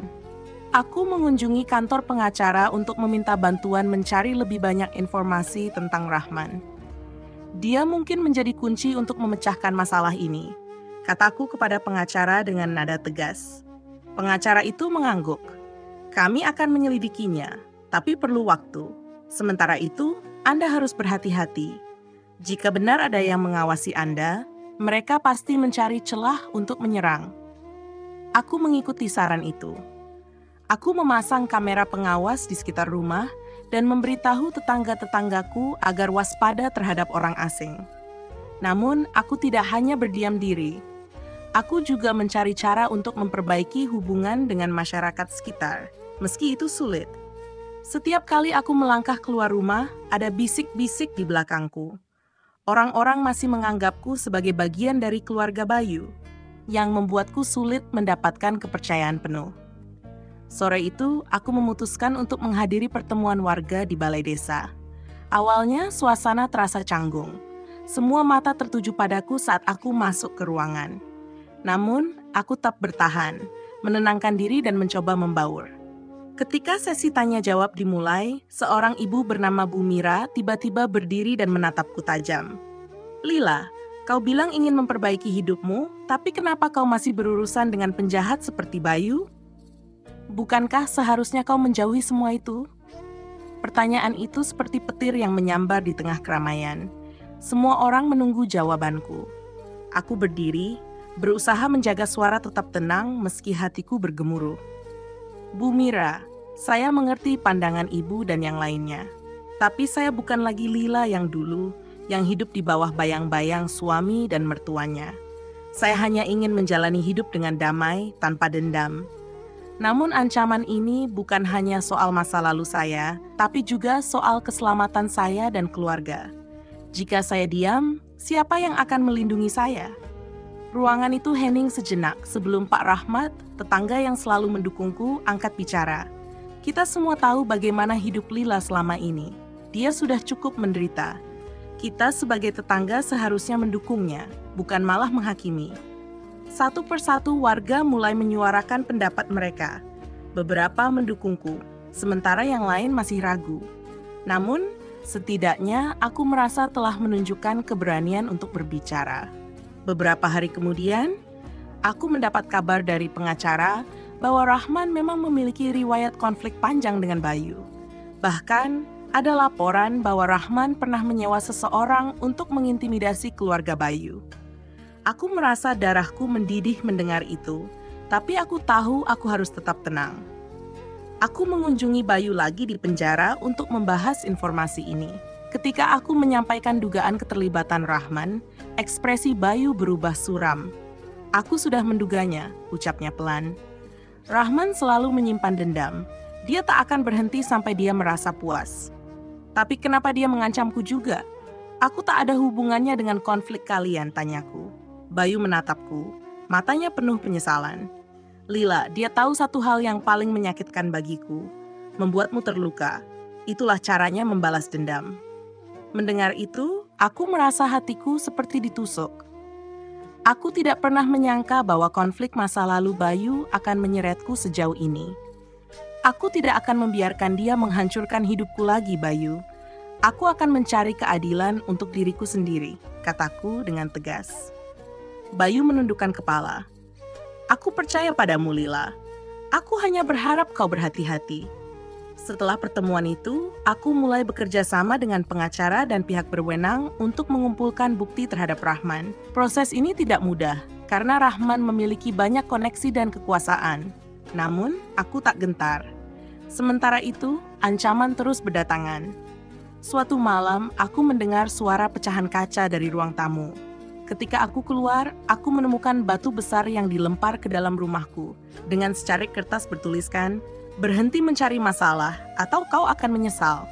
Aku mengunjungi kantor pengacara untuk meminta bantuan mencari lebih banyak informasi tentang Rahman. Dia mungkin menjadi kunci untuk memecahkan masalah ini, kataku kepada pengacara dengan nada tegas. Pengacara itu mengangguk. Kami akan menyelidikinya, tapi perlu waktu. Sementara itu, Anda harus berhati-hati. Jika benar ada yang mengawasi Anda, mereka pasti mencari celah untuk menyerang. Aku mengikuti saran itu. Aku memasang kamera pengawas di sekitar rumah dan memberitahu tetangga-tetanggaku agar waspada terhadap orang asing. Namun, aku tidak hanya berdiam diri. Aku juga mencari cara untuk memperbaiki hubungan dengan masyarakat sekitar, meski itu sulit. Setiap kali aku melangkah keluar rumah, ada bisik-bisik di belakangku. Orang-orang masih menganggapku sebagai bagian dari keluarga Bayu, yang membuatku sulit mendapatkan kepercayaan penuh. Sore itu, aku memutuskan untuk menghadiri pertemuan warga di balai desa. Awalnya, suasana terasa canggung. Semua mata tertuju padaku saat aku masuk ke ruangan. Namun, aku tetap bertahan, menenangkan diri dan mencoba membaur. Ketika sesi tanya-jawab dimulai, seorang ibu bernama Bu Mira tiba-tiba berdiri dan menatapku tajam. Lila, kau bilang ingin memperbaiki hidupmu, tapi kenapa kau masih berurusan dengan penjahat seperti Bayu? Bukankah seharusnya kau menjauhi semua itu? Pertanyaan itu seperti petir yang menyambar di tengah keramaian. Semua orang menunggu jawabanku. Aku berdiri, berusaha menjaga suara tetap tenang meski hatiku bergemuruh. Bu Mira, saya mengerti pandangan ibu dan yang lainnya. Tapi saya bukan lagi Lila yang dulu, yang hidup di bawah bayang-bayang suami dan mertuanya. Saya hanya ingin menjalani hidup dengan damai, tanpa dendam. Namun ancaman ini bukan hanya soal masa lalu saya, tapi juga soal keselamatan saya dan keluarga. Jika saya diam, siapa yang akan melindungi saya? Ruangan itu hening sejenak sebelum Pak Rahmat, tetangga yang selalu mendukungku, angkat bicara. Kita semua tahu bagaimana hidup Lila selama ini. Dia sudah cukup menderita. Kita sebagai tetangga seharusnya mendukungnya, bukan malah menghakimi. Satu persatu warga mulai menyuarakan pendapat mereka. Beberapa mendukungku, sementara yang lain masih ragu. Namun, setidaknya aku merasa telah menunjukkan keberanian untuk berbicara. Beberapa hari kemudian, aku mendapat kabar dari pengacara bahwa Rahman memang memiliki riwayat konflik panjang dengan Bayu. Bahkan, ada laporan bahwa Rahman pernah menyewa seseorang untuk mengintimidasi keluarga Bayu. Aku merasa darahku mendidih mendengar itu, tapi aku tahu aku harus tetap tenang. Aku mengunjungi Bayu lagi di penjara untuk membahas informasi ini. Ketika aku menyampaikan dugaan keterlibatan Rahman, ekspresi Bayu berubah suram. Aku sudah menduganya, ucapnya pelan. Rahman selalu menyimpan dendam. Dia tak akan berhenti sampai dia merasa puas. Tapi kenapa dia mengancamku juga? Aku tak ada hubungannya dengan konflik kalian, tanyaku. Bayu menatapku, matanya penuh penyesalan. Lila, dia tahu satu hal yang paling menyakitkan bagiku. Membuatmu terluka. Itulah caranya membalas dendam. Mendengar itu, aku merasa hatiku seperti ditusuk. Aku tidak pernah menyangka bahwa konflik masa lalu Bayu akan menyeretku sejauh ini. Aku tidak akan membiarkan dia menghancurkan hidupku lagi, Bayu. Aku akan mencari keadilan untuk diriku sendiri, kataku dengan tegas. Bayu menundukkan kepala. Aku percaya padamu, Lila. Aku hanya berharap kau berhati-hati. Setelah pertemuan itu, aku mulai bekerja sama dengan pengacara dan pihak berwenang untuk mengumpulkan bukti terhadap Rahman. Proses ini tidak mudah, karena Rahman memiliki banyak koneksi dan kekuasaan. Namun, aku tak gentar. Sementara itu, ancaman terus berdatangan. Suatu malam, aku mendengar suara pecahan kaca dari ruang tamu. Ketika aku keluar, aku menemukan batu besar yang dilempar ke dalam rumahku dengan secarik kertas bertuliskan, "Berhenti mencari masalah atau kau akan menyesal."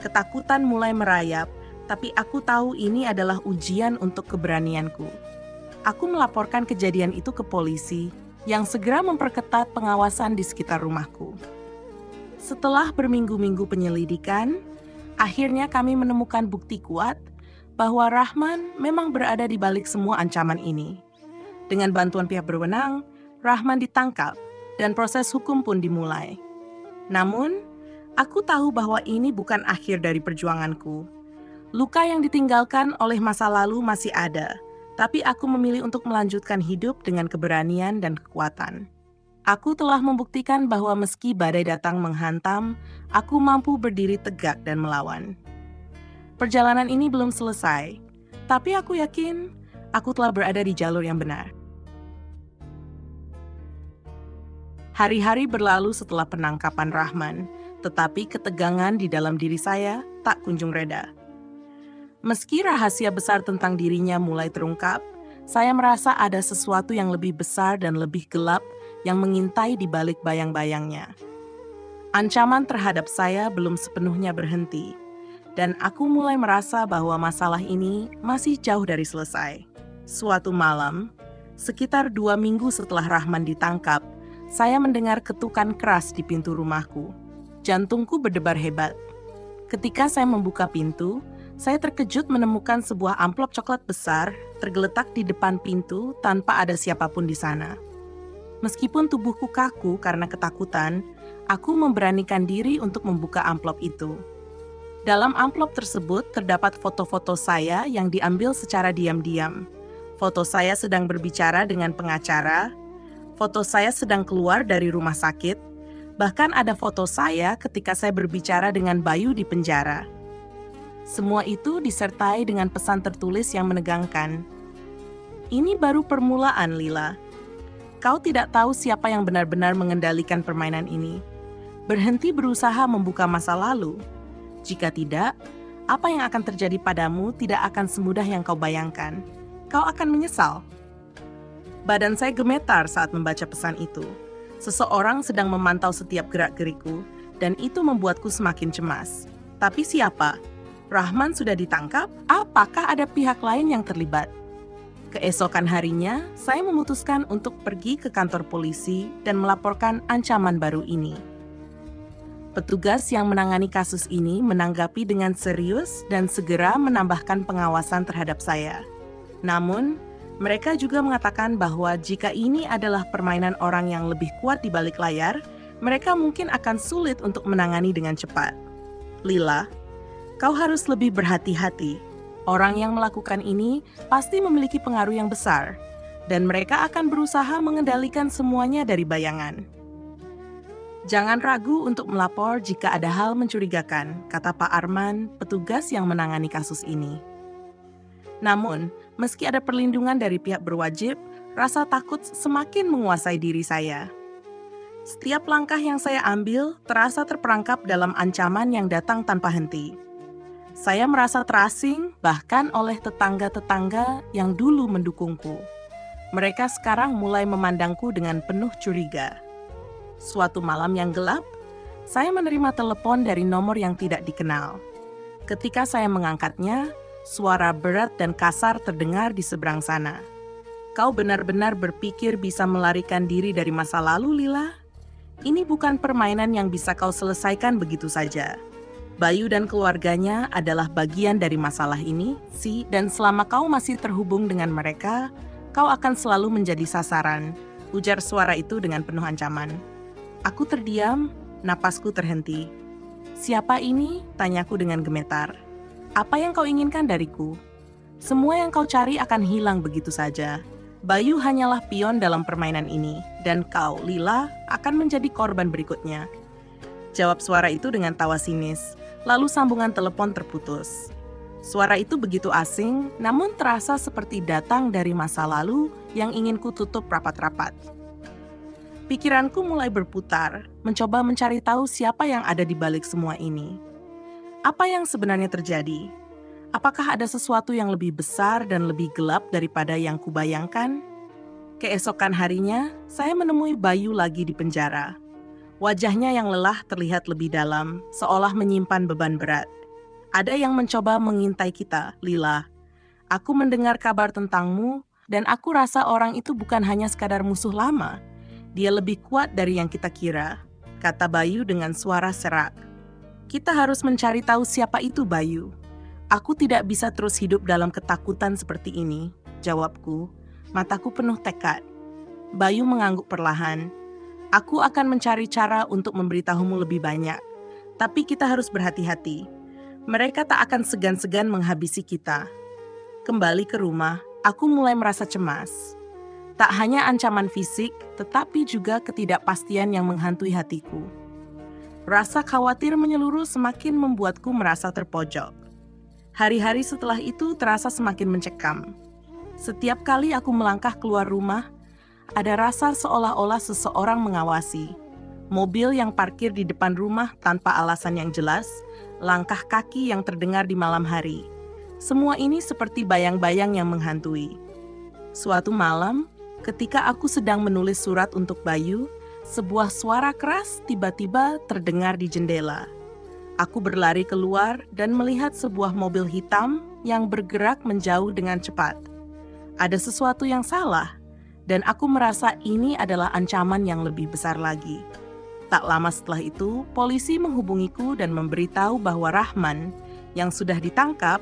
Ketakutan mulai merayap, tapi aku tahu ini adalah ujian untuk keberanianku. Aku melaporkan kejadian itu ke polisi yang segera memperketat pengawasan di sekitar rumahku. Setelah berminggu-minggu penyelidikan, akhirnya kami menemukan bukti kuat bahwa Rahman memang berada di balik semua ancaman ini. Dengan bantuan pihak berwenang, Rahman ditangkap dan proses hukum pun dimulai. Namun, aku tahu bahwa ini bukan akhir dari perjuanganku. Luka yang ditinggalkan oleh masa lalu masih ada, tapi aku memilih untuk melanjutkan hidup dengan keberanian dan kekuatan. Aku telah membuktikan bahwa meski badai datang menghantam, aku mampu berdiri tegak dan melawan. Perjalanan ini belum selesai, tapi aku yakin aku telah berada di jalur yang benar. Hari-hari berlalu setelah penangkapan Rahman, tetapi ketegangan di dalam diri saya tak kunjung reda. Meski rahasia besar tentang dirinya mulai terungkap, saya merasa ada sesuatu yang lebih besar dan lebih gelap yang mengintai di balik bayang-bayangnya. Ancaman terhadap saya belum sepenuhnya berhenti, dan aku mulai merasa bahwa masalah ini masih jauh dari selesai. Suatu malam, sekitar 2 minggu setelah Rahman ditangkap, saya mendengar ketukan keras di pintu rumahku. Jantungku berdebar hebat. Ketika saya membuka pintu, saya terkejut menemukan sebuah amplop coklat besar tergeletak di depan pintu tanpa ada siapapun di sana. Meskipun tubuhku kaku karena ketakutan, aku memberanikan diri untuk membuka amplop itu. Dalam amplop tersebut terdapat foto-foto saya yang diambil secara diam-diam. Foto saya sedang berbicara dengan pengacara, foto saya sedang keluar dari rumah sakit, bahkan ada foto saya ketika saya berbicara dengan Bayu di penjara. Semua itu disertai dengan pesan tertulis yang menegangkan. Ini baru permulaan, Lila. Kau tidak tahu siapa yang benar-benar mengendalikan permainan ini. Berhenti berusaha membuka masa lalu. Jika tidak, apa yang akan terjadi padamu tidak akan semudah yang kau bayangkan. Kau akan menyesal. Badan saya gemetar saat membaca pesan itu. Seseorang sedang memantau setiap gerak-gerikku, dan itu membuatku semakin cemas. Tapi siapa? Rahman sudah ditangkap, apakah ada pihak lain yang terlibat? Keesokan harinya, saya memutuskan untuk pergi ke kantor polisi dan melaporkan ancaman baru ini. Petugas yang menangani kasus ini menanggapi dengan serius dan segera menambahkan pengawasan terhadap saya. Namun, mereka juga mengatakan bahwa jika ini adalah permainan orang yang lebih kuat di balik layar, mereka mungkin akan sulit untuk menangani dengan cepat. Lila, kau harus lebih berhati-hati. Orang yang melakukan ini pasti memiliki pengaruh yang besar, dan mereka akan berusaha mengendalikan semuanya dari bayangan. Jangan ragu untuk melapor jika ada hal mencurigakan, kata Pak Arman, petugas yang menangani kasus ini. Namun, meski ada perlindungan dari pihak berwajib, rasa takut semakin menguasai diri saya. Setiap langkah yang saya ambil terasa terperangkap dalam ancaman yang datang tanpa henti. Saya merasa terasing bahkan oleh tetangga-tetangga yang dulu mendukungku. Mereka sekarang mulai memandangku dengan penuh curiga. Suatu malam yang gelap, saya menerima telepon dari nomor yang tidak dikenal. Ketika saya mengangkatnya, suara berat dan kasar terdengar di seberang sana. Kau benar-benar berpikir bisa melarikan diri dari masa lalu, Lila? Ini bukan permainan yang bisa kau selesaikan begitu saja. Bayu dan keluarganya adalah bagian dari masalah ini, dan selama kau masih terhubung dengan mereka, kau akan selalu menjadi sasaran, ujar suara itu dengan penuh ancaman. Aku terdiam, napasku terhenti. Siapa ini? Tanyaku dengan gemetar. Apa yang kau inginkan dariku? Semua yang kau cari akan hilang begitu saja. Bayu hanyalah pion dalam permainan ini, dan kau, Lila, akan menjadi korban berikutnya. Jawab suara itu dengan tawa sinis. Lalu sambungan telepon terputus. Suara itu begitu asing, namun terasa seperti datang dari masa lalu yang ingin kututup rapat-rapat. Pikiranku mulai berputar, mencoba mencari tahu siapa yang ada di balik semua ini. Apa yang sebenarnya terjadi? Apakah ada sesuatu yang lebih besar dan lebih gelap daripada yang kubayangkan? Keesokan harinya, saya menemui Bayu lagi di penjara. Wajahnya yang lelah terlihat lebih dalam, seolah menyimpan beban berat. Ada yang mencoba mengintai kita, Lila. Aku mendengar kabar tentangmu, dan aku rasa orang itu bukan hanya sekadar musuh lama. Dia lebih kuat dari yang kita kira, kata Bayu dengan suara serak. Kita harus mencari tahu siapa itu Bayu. Aku tidak bisa terus hidup dalam ketakutan seperti ini, jawabku. Mataku penuh tekad. Bayu mengangguk perlahan. Aku akan mencari cara untuk memberitahumu lebih banyak. Tapi kita harus berhati-hati. Mereka tak akan segan-segan menghabisi kita. Kembali ke rumah, aku mulai merasa cemas. Tak hanya ancaman fisik, tetapi juga ketidakpastian yang menghantui hatiku. Rasa khawatir menyeluruh semakin membuatku merasa terpojok. Hari-hari setelah itu terasa semakin mencekam. Setiap kali aku melangkah keluar rumah, ada rasa seolah-olah seseorang mengawasi. Mobil yang parkir di depan rumah tanpa alasan yang jelas, langkah kaki yang terdengar di malam hari. Semua ini seperti bayang-bayang yang menghantui. Suatu malam, ketika aku sedang menulis surat untuk Bayu, sebuah suara keras tiba-tiba terdengar di jendela. Aku berlari keluar dan melihat sebuah mobil hitam yang bergerak menjauh dengan cepat. Ada sesuatu yang salah, dan aku merasa ini adalah ancaman yang lebih besar lagi. Tak lama setelah itu, polisi menghubungiku dan memberitahu bahwa Rahman, yang sudah ditangkap,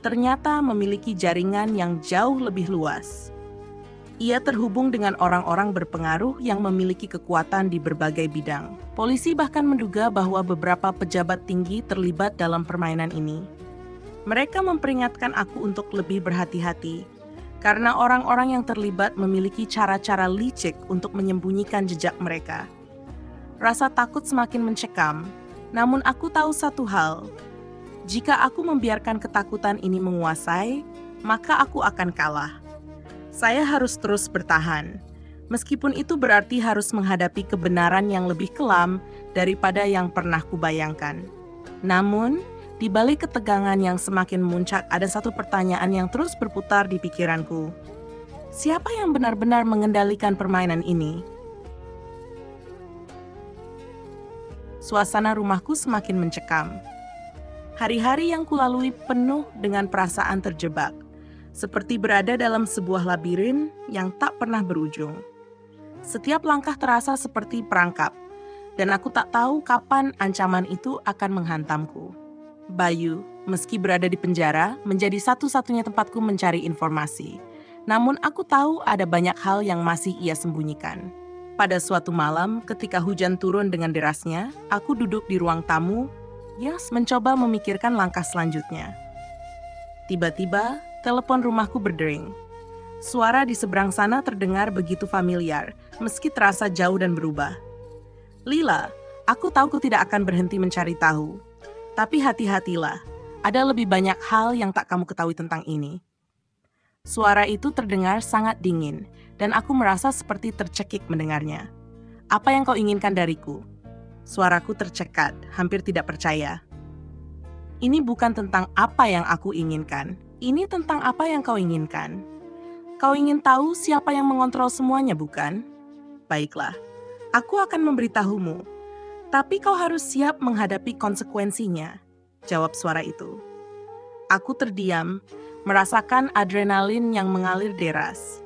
ternyata memiliki jaringan yang jauh lebih luas. Ia terhubung dengan orang-orang berpengaruh yang memiliki kekuatan di berbagai bidang. Polisi bahkan menduga bahwa beberapa pejabat tinggi terlibat dalam permainan ini. Mereka memperingatkan aku untuk lebih berhati-hati, karena orang-orang yang terlibat memiliki cara-cara licik untuk menyembunyikan jejak mereka. Rasa takut semakin mencekam, namun aku tahu satu hal. Jika aku membiarkan ketakutan ini menguasai, maka aku akan kalah. Saya harus terus bertahan, meskipun itu berarti harus menghadapi kebenaran yang lebih kelam daripada yang pernah kubayangkan. Namun, di balik ketegangan yang semakin memuncak, ada satu pertanyaan yang terus berputar di pikiranku. Siapa yang benar-benar mengendalikan permainan ini? Suasana rumahku semakin mencekam. Hari-hari yang kulalui penuh dengan perasaan terjebak, seperti berada dalam sebuah labirin yang tak pernah berujung. Setiap langkah terasa seperti perangkap, dan aku tak tahu kapan ancaman itu akan menghantamku. Bayu, meski berada di penjara, menjadi satu-satunya tempatku mencari informasi. Namun aku tahu ada banyak hal yang masih ia sembunyikan. Pada suatu malam, ketika hujan turun dengan derasnya, aku duduk di ruang tamu, mencoba memikirkan langkah selanjutnya. Tiba-tiba, telepon rumahku berdering. Suara di seberang sana terdengar begitu familiar, meski terasa jauh dan berubah. Lila, aku tahu kau tidak akan berhenti mencari tahu. Tapi hati-hatilah, ada lebih banyak hal yang tak kamu ketahui tentang ini. Suara itu terdengar sangat dingin, dan aku merasa seperti tercekik mendengarnya. Apa yang kau inginkan dariku? Suaraku tercekat, hampir tidak percaya. Ini bukan tentang apa yang aku inginkan. Ini tentang apa yang kau inginkan. Kau ingin tahu siapa yang mengontrol semuanya, bukan? Baiklah, aku akan memberitahumu. Tapi kau harus siap menghadapi konsekuensinya, jawab suara itu. Aku terdiam, merasakan adrenalin yang mengalir deras.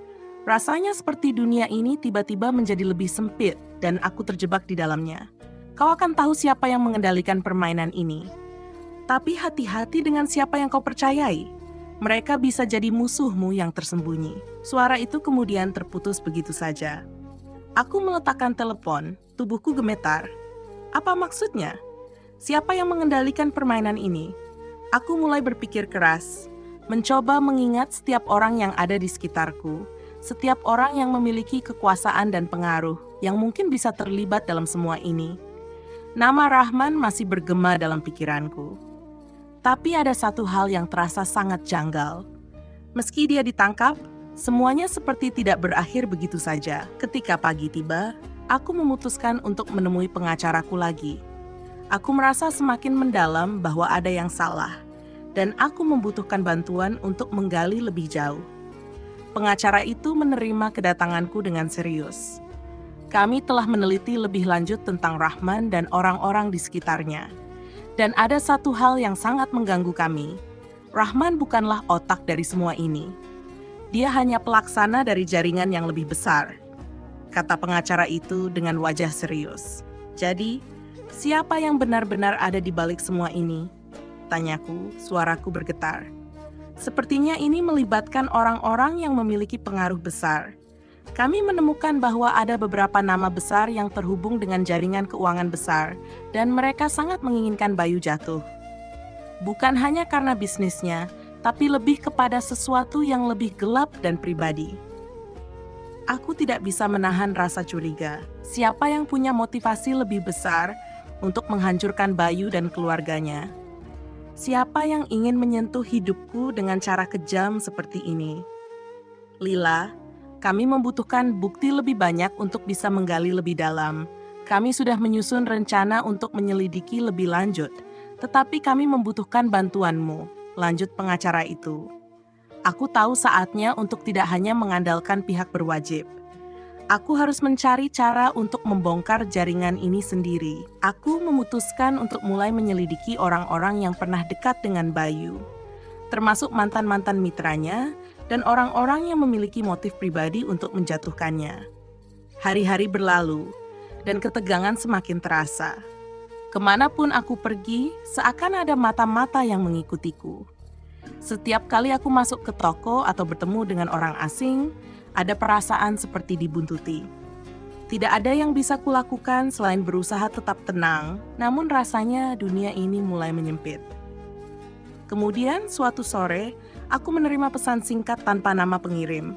Rasanya seperti dunia ini tiba-tiba menjadi lebih sempit dan aku terjebak di dalamnya. Kau akan tahu siapa yang mengendalikan permainan ini. Tapi hati-hati dengan siapa yang kau percayai. Mereka bisa jadi musuhmu yang tersembunyi. Suara itu kemudian terputus begitu saja. Aku meletakkan telepon, tubuhku gemetar. Apa maksudnya? Siapa yang mengendalikan permainan ini? Aku mulai berpikir keras, mencoba mengingat setiap orang yang ada di sekitarku, setiap orang yang memiliki kekuasaan dan pengaruh yang mungkin bisa terlibat dalam semua ini. Nama Rahman masih bergema dalam pikiranku. Tapi ada satu hal yang terasa sangat janggal. Meski dia ditangkap, semuanya seperti tidak berakhir begitu saja. Ketika pagi tiba, aku memutuskan untuk menemui pengacaraku lagi. Aku merasa semakin mendalam bahwa ada yang salah. dan aku membutuhkan bantuan untuk menggali lebih jauh. Pengacara itu menerima kedatanganku dengan serius. Kami telah meneliti lebih lanjut tentang Rahman dan orang-orang di sekitarnya. Dan ada satu hal yang sangat mengganggu kami. Rahman bukanlah otak dari semua ini. Dia hanya pelaksana dari jaringan yang lebih besar, kata pengacara itu dengan wajah serius. Jadi, siapa yang benar-benar ada di balik semua ini? Tanyaku, suaraku bergetar. Sepertinya ini melibatkan orang-orang yang memiliki pengaruh besar. Kami menemukan bahwa ada beberapa nama besar yang terhubung dengan jaringan keuangan besar, dan mereka sangat menginginkan Bayu jatuh. Bukan hanya karena bisnisnya, tapi lebih kepada sesuatu yang lebih gelap dan pribadi. Aku tidak bisa menahan rasa curiga. Siapa yang punya motivasi lebih besar untuk menghancurkan Bayu dan keluarganya? Siapa yang ingin menyentuh hidupku dengan cara kejam seperti ini? Lila, kami membutuhkan bukti lebih banyak untuk bisa menggali lebih dalam. Kami sudah menyusun rencana untuk menyelidiki lebih lanjut, tetapi kami membutuhkan bantuanmu, lanjut pengacara itu. Aku tahu saatnya untuk tidak hanya mengandalkan pihak berwajib. Aku harus mencari cara untuk membongkar jaringan ini sendiri. Aku memutuskan untuk mulai menyelidiki orang-orang yang pernah dekat dengan Bayu, termasuk mantan-mantan mitranya dan orang-orang yang memiliki motif pribadi untuk menjatuhkannya. Hari-hari berlalu, dan ketegangan semakin terasa. Kemanapun aku pergi, seakan ada mata-mata yang mengikutiku. Setiap kali aku masuk ke toko atau bertemu dengan orang asing, ada perasaan seperti dibuntuti. Tidak ada yang bisa kulakukan selain berusaha tetap tenang, namun rasanya dunia ini mulai menyempit. Kemudian suatu sore, aku menerima pesan singkat tanpa nama pengirim.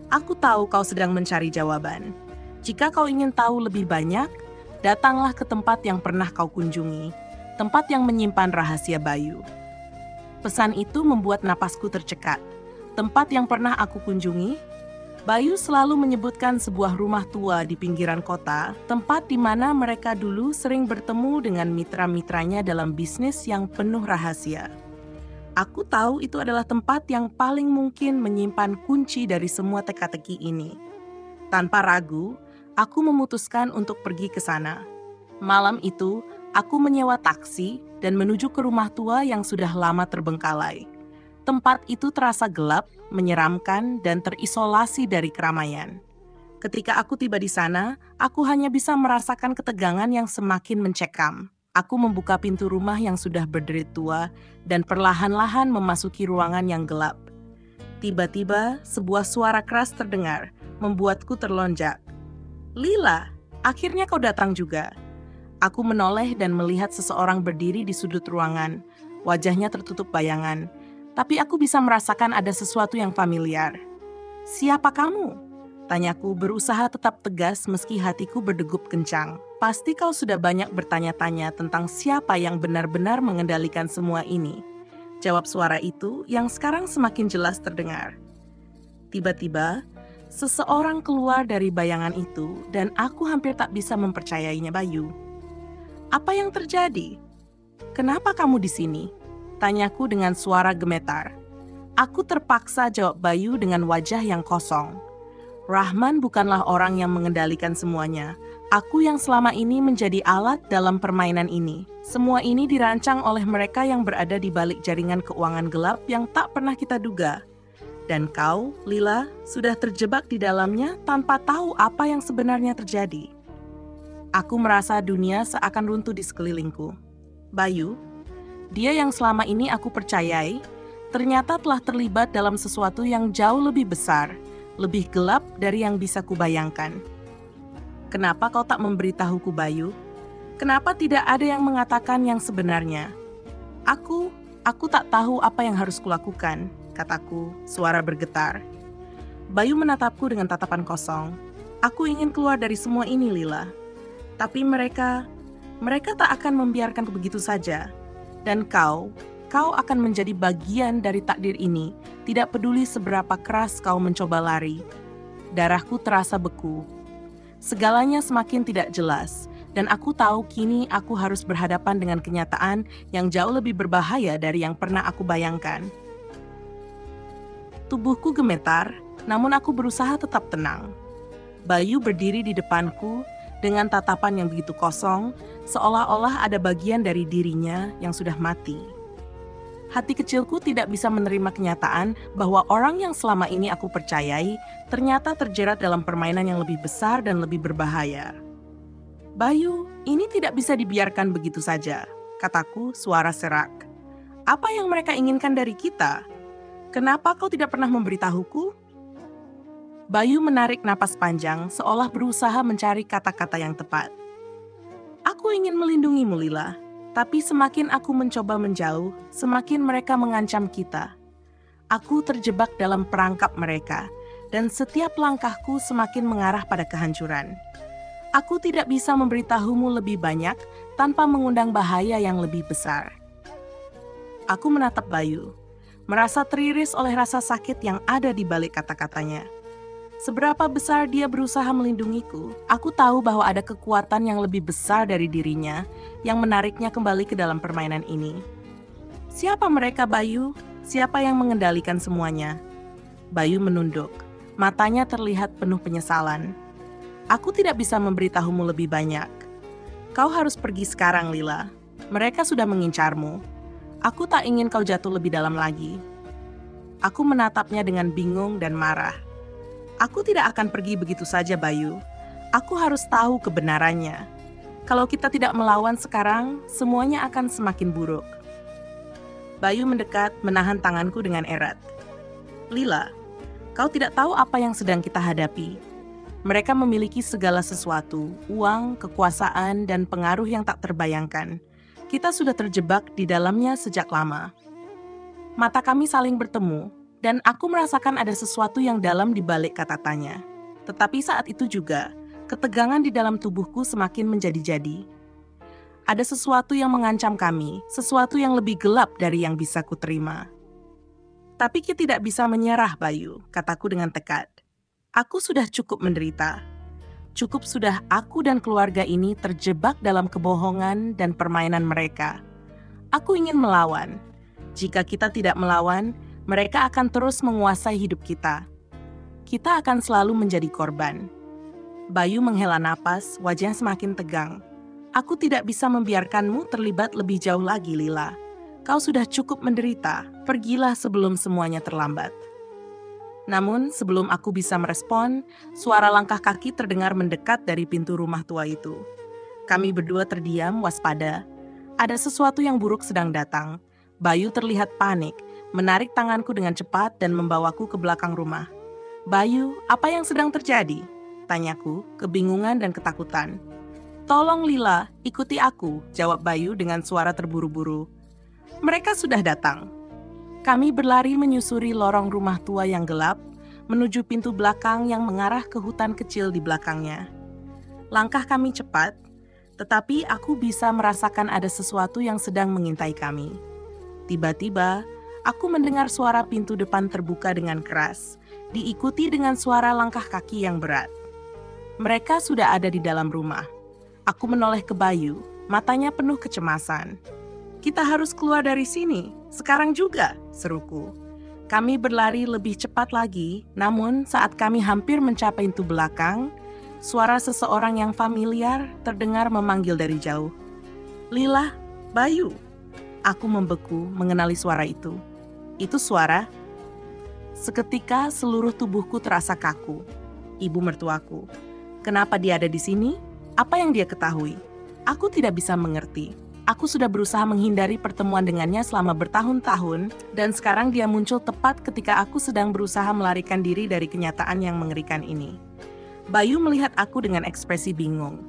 Aku tahu kau sedang mencari jawaban. Jika kau ingin tahu lebih banyak, datanglah ke tempat yang pernah kau kunjungi, tempat yang menyimpan rahasia Bayu. Pesan itu membuat napasku tercekat. Tempat yang pernah aku kunjungi, Bayu selalu menyebutkan sebuah rumah tua di pinggiran kota, tempat di mana mereka dulu sering bertemu dengan mitra-mitranya dalam bisnis yang penuh rahasia. Aku tahu itu adalah tempat yang paling mungkin menyimpan kunci dari semua teka-teki ini. Tanpa ragu, aku memutuskan untuk pergi ke sana. Malam itu, aku menyewa taksi dan menuju ke rumah tua yang sudah lama terbengkalai. Tempat itu terasa gelap, menyeramkan, dan terisolasi dari keramaian. Ketika aku tiba di sana, aku hanya bisa merasakan ketegangan yang semakin mencekam. Aku membuka pintu rumah yang sudah berderit tua dan perlahan-lahan memasuki ruangan yang gelap. Tiba-tiba, sebuah suara keras terdengar, membuatku terlonjak. "Lila, akhirnya kau datang juga." Aku menoleh dan melihat seseorang berdiri di sudut ruangan. Wajahnya tertutup bayangan. Tapi aku bisa merasakan ada sesuatu yang familiar. "Siapa kamu?" tanyaku, berusaha tetap tegas meski hatiku berdegup kencang. "Pasti kau sudah banyak bertanya-tanya tentang siapa yang benar-benar mengendalikan semua ini," jawab suara itu yang sekarang semakin jelas terdengar. Tiba-tiba, seseorang keluar dari bayangan itu dan aku hampir tak bisa mempercayainya. "Bayu, apa yang terjadi? Kenapa kamu di sini?" tanyaku dengan suara gemetar. Aku terpaksa jawab Bayu dengan wajah yang kosong. Rahman bukanlah orang yang mengendalikan semuanya. Aku yang selama ini menjadi alat dalam permainan ini. Semua ini dirancang oleh mereka yang berada di balik jaringan keuangan gelap yang tak pernah kita duga. Dan kau, Lila, sudah terjebak di dalamnya tanpa tahu apa yang sebenarnya terjadi. Aku merasa dunia seakan runtuh di sekelilingku. Bayu, dia yang selama ini aku percayai, ternyata telah terlibat dalam sesuatu yang jauh lebih besar, lebih gelap dari yang bisa kubayangkan. Kenapa kau tak memberitahuku, Bayu? Kenapa tidak ada yang mengatakan yang sebenarnya? Aku tak tahu apa yang harus kulakukan, kataku, suara bergetar. Bayu menatapku dengan tatapan kosong. Aku ingin keluar dari semua ini, Lila. Tapi mereka tak akan membiarkanku begitu saja. Dan kau akan menjadi bagian dari takdir ini, tidak peduli seberapa keras kau mencoba lari. Darahku terasa beku. Segalanya semakin tidak jelas, Dan aku tahu kini aku harus berhadapan dengan kenyataan yang jauh lebih berbahaya dari yang pernah aku bayangkan. Tubuhku gemetar, namun aku berusaha tetap tenang. Bayu berdiri di depanku dengan tatapan yang begitu kosong, seolah-olah ada bagian dari dirinya yang sudah mati. Hati kecilku tidak bisa menerima kenyataan bahwa orang yang selama ini aku percayai ternyata terjerat dalam permainan yang lebih besar dan lebih berbahaya. "Bayu, ini tidak bisa dibiarkan begitu saja," kataku suara serak. "Apa yang mereka inginkan dari kita? Kenapa kau tidak pernah memberitahuku?" Bayu menarik napas panjang seolah berusaha mencari kata-kata yang tepat. "Aku ingin melindungimu, Lila. Tapi semakin aku mencoba menjauh, semakin mereka mengancam kita. Aku terjebak dalam perangkap mereka, dan setiap langkahku semakin mengarah pada kehancuran. Aku tidak bisa memberitahumu lebih banyak tanpa mengundang bahaya yang lebih besar." Aku menatap Bayu, merasa teriris oleh rasa sakit yang ada di balik kata-katanya. Seberapa besar dia berusaha melindungiku, aku tahu bahwa ada kekuatan yang lebih besar dari dirinya yang menariknya kembali ke dalam permainan ini. "Siapa mereka, Bayu? Siapa yang mengendalikan semuanya?" Bayu menunduk, matanya terlihat penuh penyesalan. "Aku tidak bisa memberitahumu lebih banyak. Kau harus pergi sekarang, Lila. Mereka sudah mengincarmu. Aku tak ingin kau jatuh lebih dalam lagi." Aku menatapnya dengan bingung dan marah. "Aku tidak akan pergi begitu saja, Bayu. Aku harus tahu kebenarannya. Kalau kita tidak melawan sekarang, semuanya akan semakin buruk." Bayu mendekat, menahan tanganku dengan erat. "Lila, kau tidak tahu apa yang sedang kita hadapi. Mereka memiliki segala sesuatu, uang, kekuasaan, dan pengaruh yang tak terbayangkan. Kita sudah terjebak di dalamnya sejak lama." Mata kami saling bertemu, dan aku merasakan ada sesuatu yang dalam di balik kata-katanya. Tetapi saat itu juga, ketegangan di dalam tubuhku semakin menjadi-jadi. Ada sesuatu yang mengancam kami, sesuatu yang lebih gelap dari yang bisa kuterima. "Tapi kita tidak bisa menyerah, Bayu," kataku dengan tekad. "Aku sudah cukup menderita. Cukup sudah aku dan keluarga ini terjebak dalam kebohongan dan permainan mereka. Aku ingin melawan. Jika kita tidak melawan, mereka akan terus menguasai hidup kita. Kita akan selalu menjadi korban." Bayu menghela napas, wajahnya semakin tegang. "Aku tidak bisa membiarkanmu terlibat lebih jauh lagi, Lila. Kau sudah cukup menderita. Pergilah sebelum semuanya terlambat." Namun, sebelum aku bisa merespon, suara langkah kaki terdengar mendekat dari pintu rumah tua itu. Kami berdua terdiam, waspada. Ada sesuatu yang buruk sedang datang. Bayu terlihat panik, menarik tanganku dengan cepat dan membawaku ke belakang rumah. "Bayu, apa yang sedang terjadi?" tanyaku, kebingungan dan ketakutan. "Tolong, Lila, ikuti aku," jawab Bayu dengan suara terburu-buru. "Mereka sudah datang." Kami berlari menyusuri lorong rumah tua yang gelap, menuju pintu belakang yang mengarah ke hutan kecil di belakangnya. Langkah kami cepat, tetapi aku bisa merasakan ada sesuatu yang sedang mengintai kami. Tiba-tiba, aku mendengar suara pintu depan terbuka dengan keras, diikuti dengan suara langkah kaki yang berat. Mereka sudah ada di dalam rumah. Aku menoleh ke Bayu, matanya penuh kecemasan. "Kita harus keluar dari sini, sekarang juga," seruku. Kami berlari lebih cepat lagi, namun saat kami hampir mencapai pintu belakang, suara seseorang yang familiar terdengar memanggil dari jauh. "Lila, Bayu." Aku membeku mengenali suara itu. Itu suara. Seketika seluruh tubuhku terasa kaku. Ibu mertuaku. Kenapa dia ada di sini? Apa yang dia ketahui? Aku tidak bisa mengerti. Aku sudah berusaha menghindari pertemuan dengannya selama bertahun-tahun, dan sekarang dia muncul tepat ketika aku sedang berusaha melarikan diri dari kenyataan yang mengerikan ini. Bayu melihat aku dengan ekspresi bingung.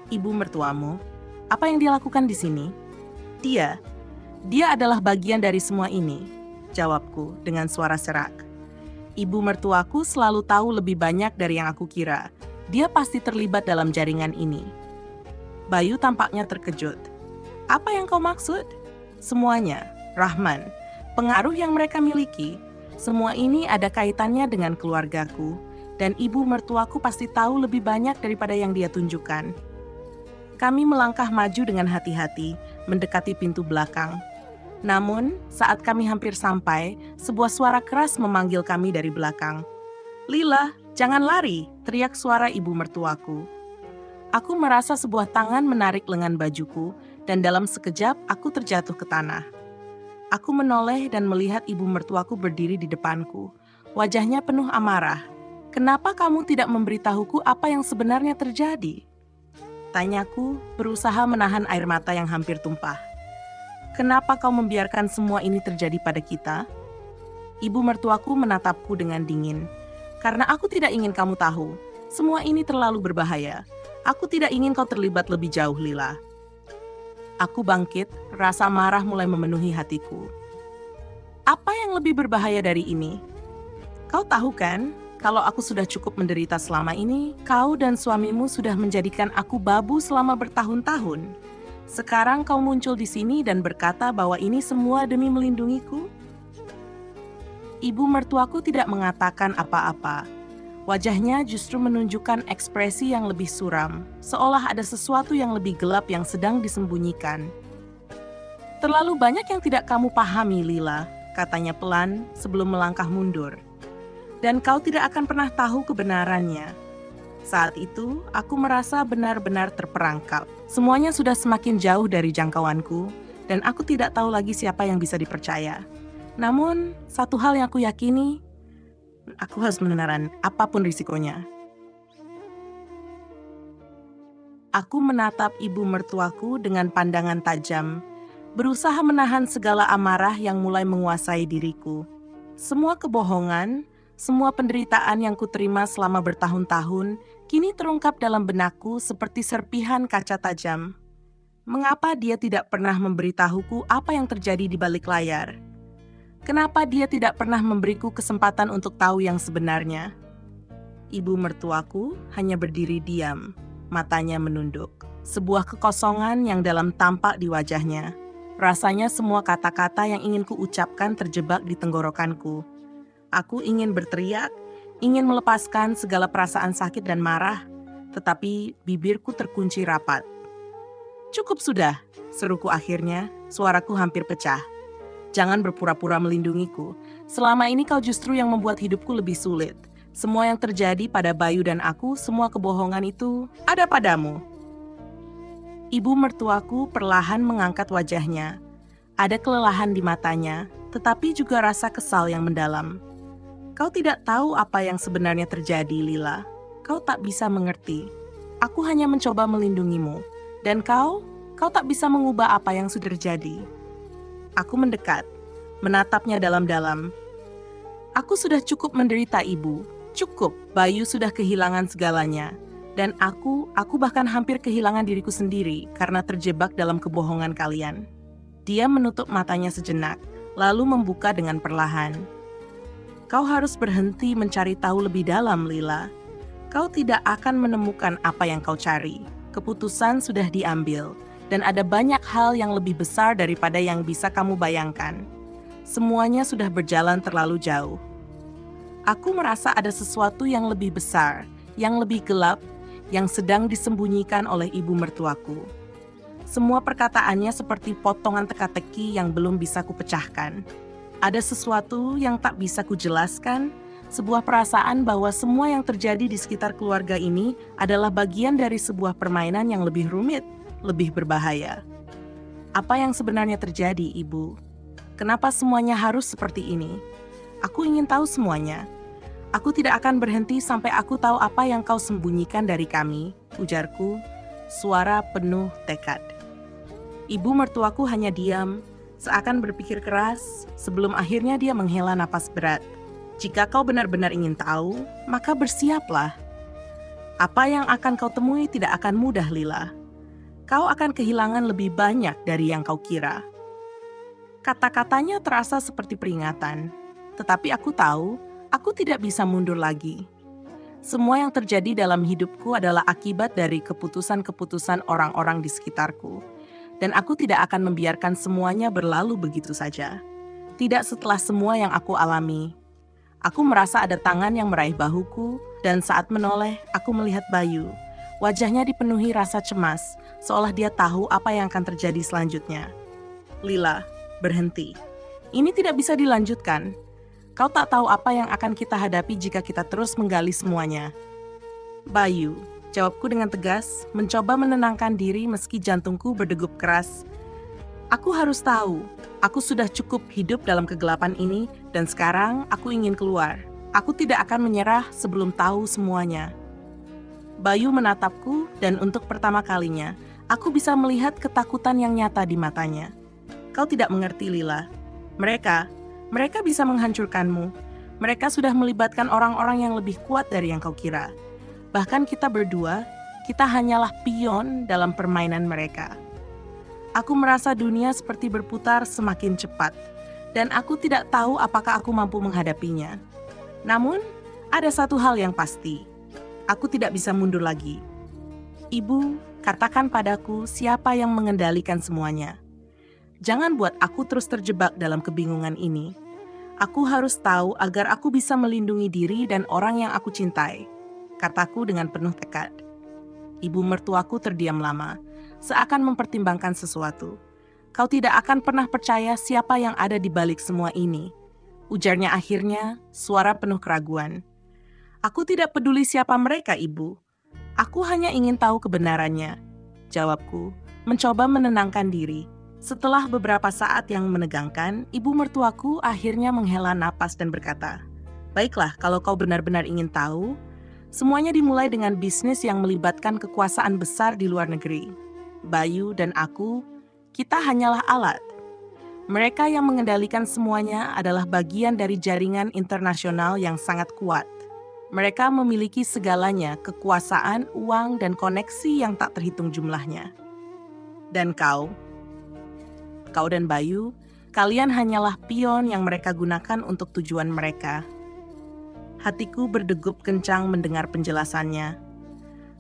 "Ibu mertuamu, apa yang dia lakukan di sini?" Dia adalah bagian dari semua ini," jawabku dengan suara serak. "Ibu mertuaku selalu tahu lebih banyak dari yang aku kira. Dia pasti terlibat dalam jaringan ini." Bayu tampaknya terkejut. "Apa yang kau maksud?" "Semuanya, Rahman. Pengaruh yang mereka miliki. Semua ini ada kaitannya dengan keluargaku, dan ibu mertuaku pasti tahu lebih banyak daripada yang dia tunjukkan." Kami melangkah maju dengan hati-hati, mendekati pintu belakang. Namun, saat kami hampir sampai, sebuah suara keras memanggil kami dari belakang. "Lila, jangan lari!" teriak suara ibu mertuaku. Aku merasa sebuah tangan menarik lengan bajuku, dan dalam sekejap aku terjatuh ke tanah. Aku menoleh dan melihat ibu mertuaku berdiri di depanku. Wajahnya penuh amarah. "Kenapa kamu tidak memberitahuku apa yang sebenarnya terjadi?" Tanyaku, berusaha menahan air mata yang hampir tumpah. "Kenapa kau membiarkan semua ini terjadi pada kita?" Ibu mertuaku menatapku dengan dingin. "Karena aku tidak ingin kamu tahu. Semua ini terlalu berbahaya. Aku tidak ingin kau terlibat lebih jauh, Lila." Aku bangkit, rasa marah mulai memenuhi hatiku. "Apa yang lebih berbahaya dari ini? Kau tahu kan? Kalau aku sudah cukup menderita selama ini, kau dan suamimu sudah menjadikan aku babu selama bertahun-tahun. Sekarang kau muncul di sini dan berkata bahwa ini semua demi melindungiku?" Ibu mertuaku tidak mengatakan apa-apa. Wajahnya justru menunjukkan ekspresi yang lebih suram, seolah ada sesuatu yang lebih gelap yang sedang disembunyikan. "Terlalu banyak yang tidak kamu pahami, Lila," katanya pelan sebelum melangkah mundur. "Dan kau tidak akan pernah tahu kebenarannya." Saat itu, aku merasa benar-benar terperangkap. Semuanya sudah semakin jauh dari jangkauanku, dan aku tidak tahu lagi siapa yang bisa dipercaya. Namun, satu hal yang aku yakini, aku harus menelan apapun risikonya. Aku menatap ibu mertuaku dengan pandangan tajam, berusaha menahan segala amarah yang mulai menguasai diriku. Semua kebohongan, semua penderitaan yang kuterima selama bertahun-tahun, kini terungkap dalam benakku seperti serpihan kaca tajam. Mengapa dia tidak pernah memberitahuku apa yang terjadi di balik layar? Kenapa dia tidak pernah memberiku kesempatan untuk tahu yang sebenarnya? Ibu mertuaku hanya berdiri diam, matanya menunduk. Sebuah kekosongan yang dalam tampak di wajahnya. Rasanya semua kata-kata yang ingin kuucapkan terjebak di tenggorokanku. Aku ingin berteriak, ingin melepaskan segala perasaan sakit dan marah, tetapi bibirku terkunci rapat. "Cukup sudah," seruku akhirnya, suaraku hampir pecah. "Jangan berpura-pura melindungiku. Selama ini kau justru yang membuat hidupku lebih sulit. Semua yang terjadi pada Bayu dan aku, semua kebohongan itu ada padamu." Ibu mertuaku perlahan mengangkat wajahnya. Ada kelelahan di matanya, tetapi juga rasa kesal yang mendalam. "Kau tidak tahu apa yang sebenarnya terjadi, Lila. Kau tak bisa mengerti. Aku hanya mencoba melindungimu. Dan kau tak bisa mengubah apa yang sudah terjadi." Aku mendekat, menatapnya dalam-dalam. "Aku sudah cukup menderita, Ibu. Cukup, Bayu sudah kehilangan segalanya. Dan aku bahkan hampir kehilangan diriku sendiri karena terjebak dalam kebohongan kalian." Dia menutup matanya sejenak, lalu membuka dengan perlahan. "Kau harus berhenti mencari tahu lebih dalam, Lila. Kau tidak akan menemukan apa yang kau cari. Keputusan sudah diambil, dan ada banyak hal yang lebih besar daripada yang bisa kamu bayangkan. Semuanya sudah berjalan terlalu jauh. Aku merasa ada sesuatu yang lebih besar, yang lebih gelap, yang sedang disembunyikan oleh ibu mertuaku. Semua perkataannya seperti potongan teka-teki yang belum bisa kupecahkan. Ada sesuatu yang tak bisa kujelaskan, sebuah perasaan bahwa semua yang terjadi di sekitar keluarga ini adalah bagian dari sebuah permainan yang lebih rumit, lebih berbahaya. Apa yang sebenarnya terjadi, Ibu? Kenapa semuanya harus seperti ini? Aku ingin tahu semuanya. Aku tidak akan berhenti sampai aku tahu apa yang kau sembunyikan dari kami, ujarku, suara penuh tekad. Ibu mertuaku hanya diam, seakan berpikir keras, sebelum akhirnya dia menghela napas berat. "Jika kau benar-benar ingin tahu, maka bersiaplah. Apa yang akan kau temui tidak akan mudah, Lila. Kau akan kehilangan lebih banyak dari yang kau kira." Kata-katanya terasa seperti peringatan, tetapi aku tahu aku tidak bisa mundur lagi. Semua yang terjadi dalam hidupku adalah akibat dari keputusan-keputusan orang-orang di sekitarku. Dan aku tidak akan membiarkan semuanya berlalu begitu saja. Tidak setelah semua yang aku alami. Aku merasa ada tangan yang meraih bahuku, dan saat menoleh, aku melihat Bayu. Wajahnya dipenuhi rasa cemas, seolah dia tahu apa yang akan terjadi selanjutnya. Lila, berhenti. Ini tidak bisa dilanjutkan. Kau tak tahu apa yang akan kita hadapi jika kita terus menggali semuanya. Bayu, jawabku dengan tegas, mencoba menenangkan diri meski jantungku berdegup keras. Aku harus tahu, aku sudah cukup hidup dalam kegelapan ini dan sekarang aku ingin keluar. Aku tidak akan menyerah sebelum tahu semuanya. Bayu menatapku dan untuk pertama kalinya, aku bisa melihat ketakutan yang nyata di matanya. Kau tidak mengerti, Lila. Mereka bisa menghancurkanmu. Mereka sudah melibatkan orang-orang yang lebih kuat dari yang kau kira. Bahkan kita berdua, kita hanyalah pion dalam permainan mereka. Aku merasa dunia seperti berputar semakin cepat, dan aku tidak tahu apakah aku mampu menghadapinya. Namun, ada satu hal yang pasti. Aku tidak bisa mundur lagi. Ibu, katakan padaku siapa yang mengendalikan semuanya. Jangan buat aku terus terjebak dalam kebingungan ini. Aku harus tahu agar aku bisa melindungi diri dan orang yang aku cintai, kataku dengan penuh tekad. Ibu mertuaku terdiam lama, seakan mempertimbangkan sesuatu. Kau tidak akan pernah percaya siapa yang ada di balik semua ini, ujarnya akhirnya, suara penuh keraguan. Aku tidak peduli siapa mereka, Ibu. Aku hanya ingin tahu kebenarannya, jawabku, mencoba menenangkan diri. Setelah beberapa saat yang menegangkan, ibu mertuaku akhirnya menghela napas dan berkata, "Baiklah, kalau kau benar-benar ingin tahu, semuanya dimulai dengan bisnis yang melibatkan kekuasaan besar di luar negeri. Bayu dan aku, kita hanyalah alat. Mereka yang mengendalikan semuanya adalah bagian dari jaringan internasional yang sangat kuat. Mereka memiliki segalanya, kekuasaan, uang, dan koneksi yang tak terhitung jumlahnya. Dan kau dan Bayu, kalian hanyalah pion yang mereka gunakan untuk tujuan mereka." Hatiku berdegup kencang mendengar penjelasannya.